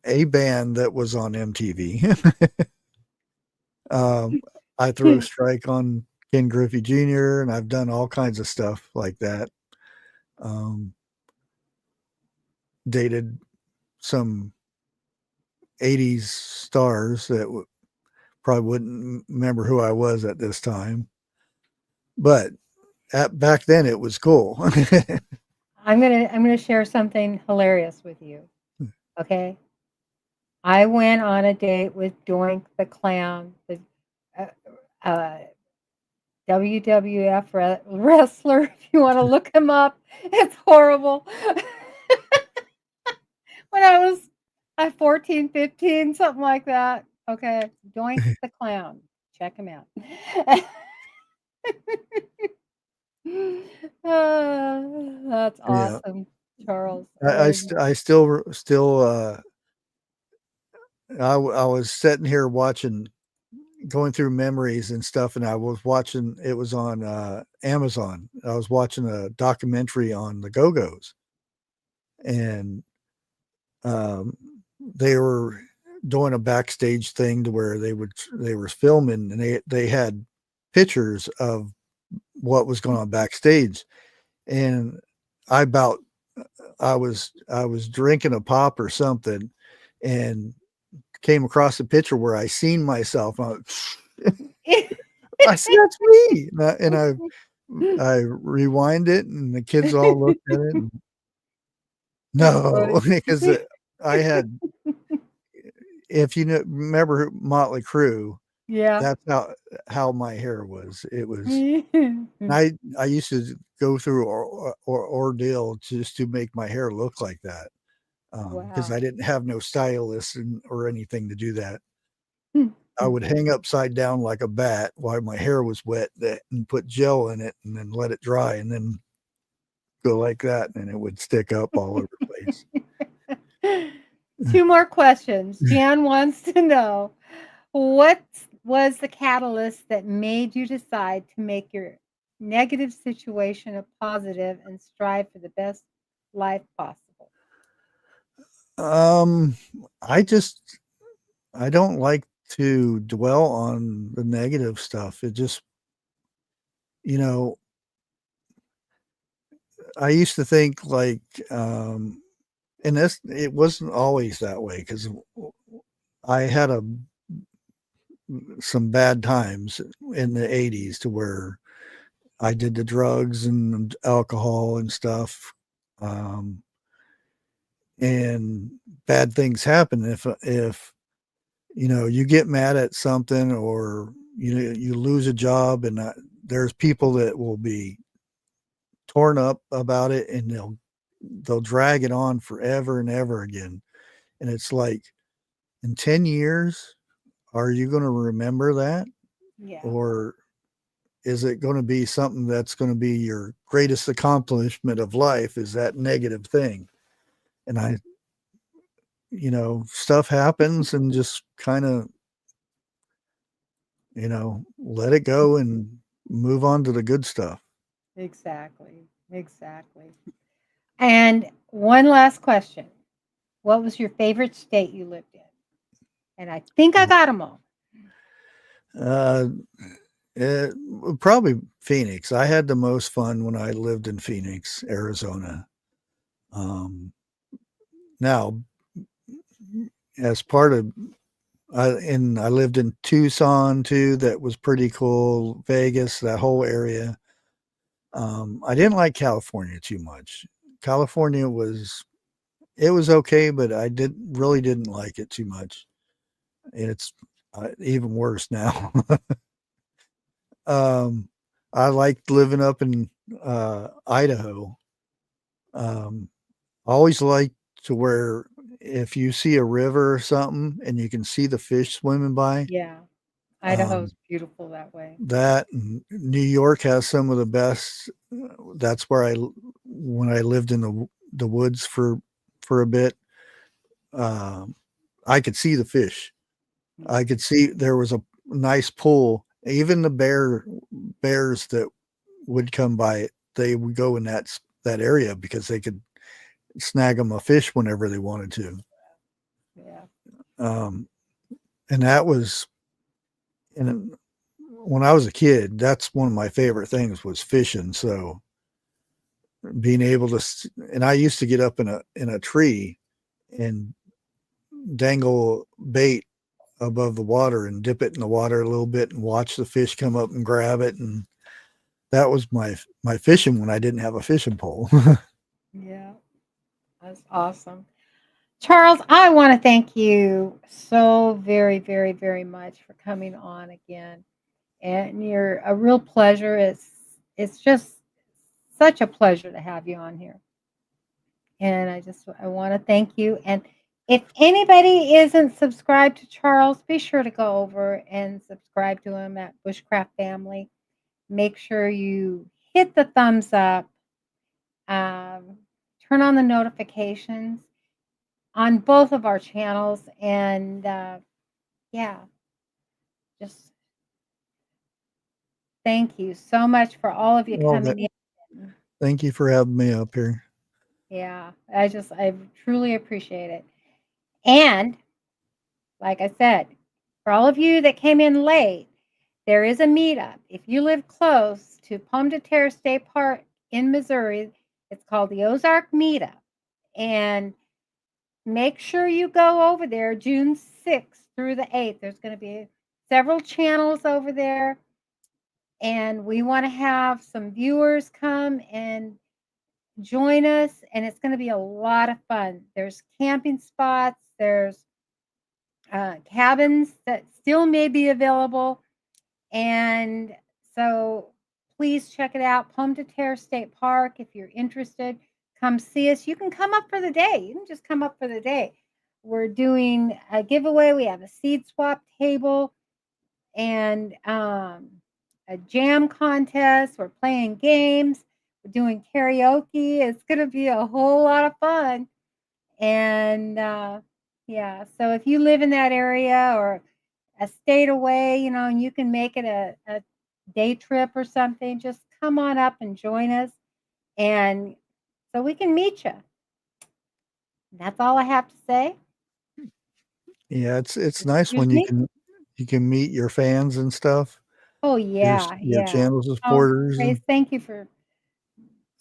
a band that was on MTV. I threw a strike on Ken Griffey Jr., and I've done all kinds of stuff like that. Dated some 80s stars that probably wouldn't remember who I was at this time. But back then it was cool. I'm gonna share something hilarious with you. Okay. I went on a date with Doink the Clown, the uh, uh, WWF wrestler. If you want to look him up, it's horrible. When I was 14, 15, something like that. Okay, Doink the Clown. Check him out. That's Yeah. awesome, Charles. I still I was sitting here going through memories and stuff, and I was watching, it was on Amazon. I was watching a documentary on the Go-Go's, and they were doing a backstage thing to where they were filming, and they had pictures of what was going on backstage. And I was drinking a pop or something, and came across a picture where I seen myself. I said, that's me. And I rewind it, and the kids all looked at it. And, no, because I had, if you remember Motley Crue, Yeah. that's how my hair was. It was, I used to go through ordeal just to make my hair look like that. Because Wow. I didn't have no stylist or anything to do that. Hmm. I would hang upside down like a bat while my hair was wet, and put gel in it, and then let it dry, and then go like that, and it would stick up all over the place. 2 more questions. Jan wants to know, what was the catalyst that made you decide to make your negative situation a positive and strive for the best life possible? I don't like to dwell on the negative stuff. It just, you know, I used to think like, and it wasn't always that way, because I had some bad times in the 80s to where I did the drugs and alcohol and stuff And bad things happen if you get mad at something, or you lose a job, and there's people that will be torn up about it, and they'll drag it on forever and ever again. And it's like, in 10 years, are you going to remember that? Yeah. Or is it going to be something that's going to be your greatest accomplishment of life, is that negative thing? And stuff happens, and just kind of, let it go and move on to the good stuff. Exactly. Exactly. And one last question. What was your favorite state you lived in? And I think I got them all. Uh, Probably Phoenix. I had the most fun when I lived in Phoenix, Arizona. Now, as part of, I lived in Tucson too. That was pretty cool. Vegas, that whole area. I didn't like California too much. California was okay, but I really didn't like it too much. And it's even worse now. I liked living up in Idaho. Always liked to where if you see a river or something and you can see the fish swimming by. Yeah. Idaho's beautiful that way. That, and New York has some of the best. That's where when I lived in the woods for a bit, I could see the fish. I could see there was a nice pool. Even the bears that would come by, they would go in that area because they could snag them a fish whenever they wanted to. Yeah. And that was, and when I was a kid, that's one of my favorite things was fishing. So being able to, and I used to get up in a tree and dangle bait above the water and dip it in the water a little bit and watch the fish come up and grab it. And that was my fishing when I didn't have a fishing pole. Yeah. That's awesome. Charles, I want to thank you so very, very, very much for coming on again. And you're a real pleasure. It's just such a pleasure to have you on here. And I want to thank you. And if anybody isn't subscribed to Charles, be sure to go over and subscribe to him at Bushcraft Family. Make sure you hit the thumbs up, turn on the notifications on both of our channels, and yeah, just thank you so much for all of you coming in. Thank you for having me up here. Yeah, I truly appreciate it. And like I said, for all of you that came in late, there is a meetup. If you live close to Pomme de Terre State Park in Missouri, it's called the Ozark Meetup. And make sure you go over there June 6th through the 8th. There's going to be several channels over there. And we want to have some viewers come and join us. And it's going to be a lot of fun. There's camping spots. There's cabins that still may be available. And so please check it out. Pomme de Terre State Park. If you're interested, come see us. You can come up for the day. You can just come up for the day. We're doing a giveaway. We have a seed swap table and a jam contest. We're playing games. We're doing karaoke. It's going to be a whole lot of fun. And yeah, so if you live in that area or a state away, and you can make it a day trip or something, just come on up and join us. And so we can meet you. That's all I have to say. Yeah, it's nice when you can meet your fans and stuff. Oh yeah, your yeah. channel supporters. Grace, thank you for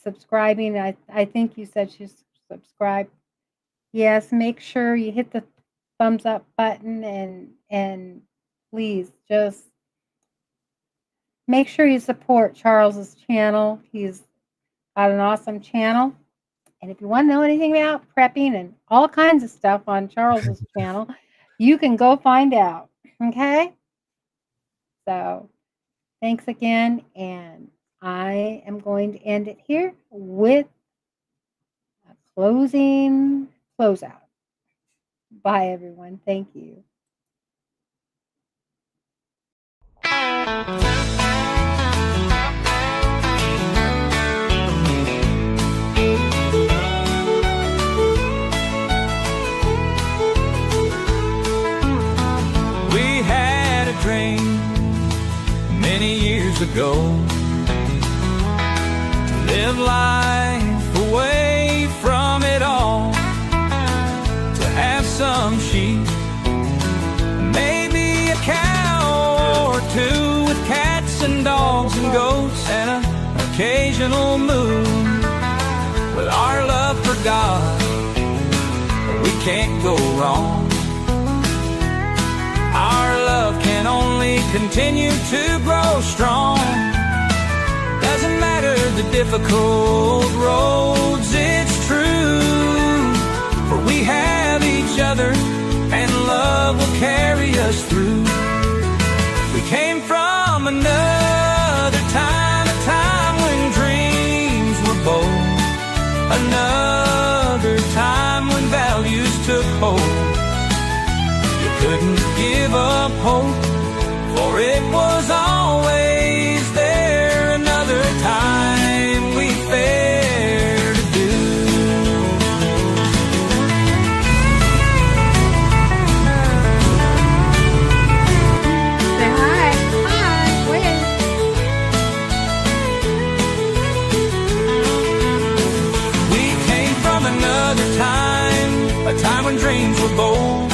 subscribing. I think you said you subscribed. Yes, make sure you hit the thumbs up button and please just make sure you support Charles's channel. He's got an awesome channel. And if you want to know anything about prepping and all kinds of stuff on Charles's channel, you can go find out. Okay? So thanks again. And I am going to end it here with a closeout. Bye, everyone. Thank you. We had a dream many years ago to live life away from it all, to have some sheep, maybe a cow or two, with cats and dogs and goats and an occasional moon. With our love for God, we can't go wrong. Our love can only continue to grow strong. Doesn't matter the difficult roads, it's true, for we have each other and love will carry us through. We came from another time, a time when dreams were bold, another time when values took hold. You couldn't give up hope, for it was always there. Another time we fared to do. Say hi. Hi. Wait. We came from another time, a time when dreams were bold,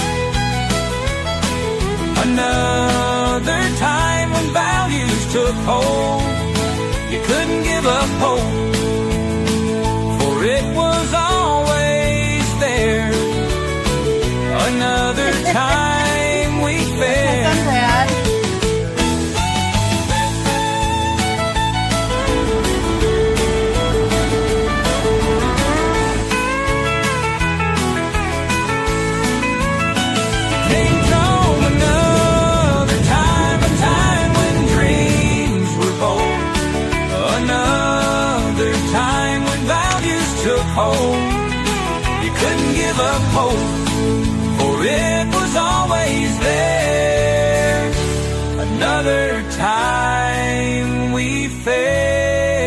another time when values took hold. You couldn't give up hope, for it was always there. Another time we fared. I'm glad. Came from another time, a time when dreams were bold, another time when values took hold. You couldn't give up hope, for it was always there. Another time we fared.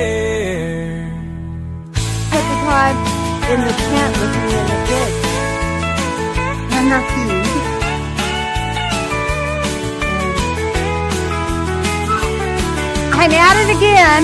Put the pod in the tent with me in the pit. And the feed. I'm at it again.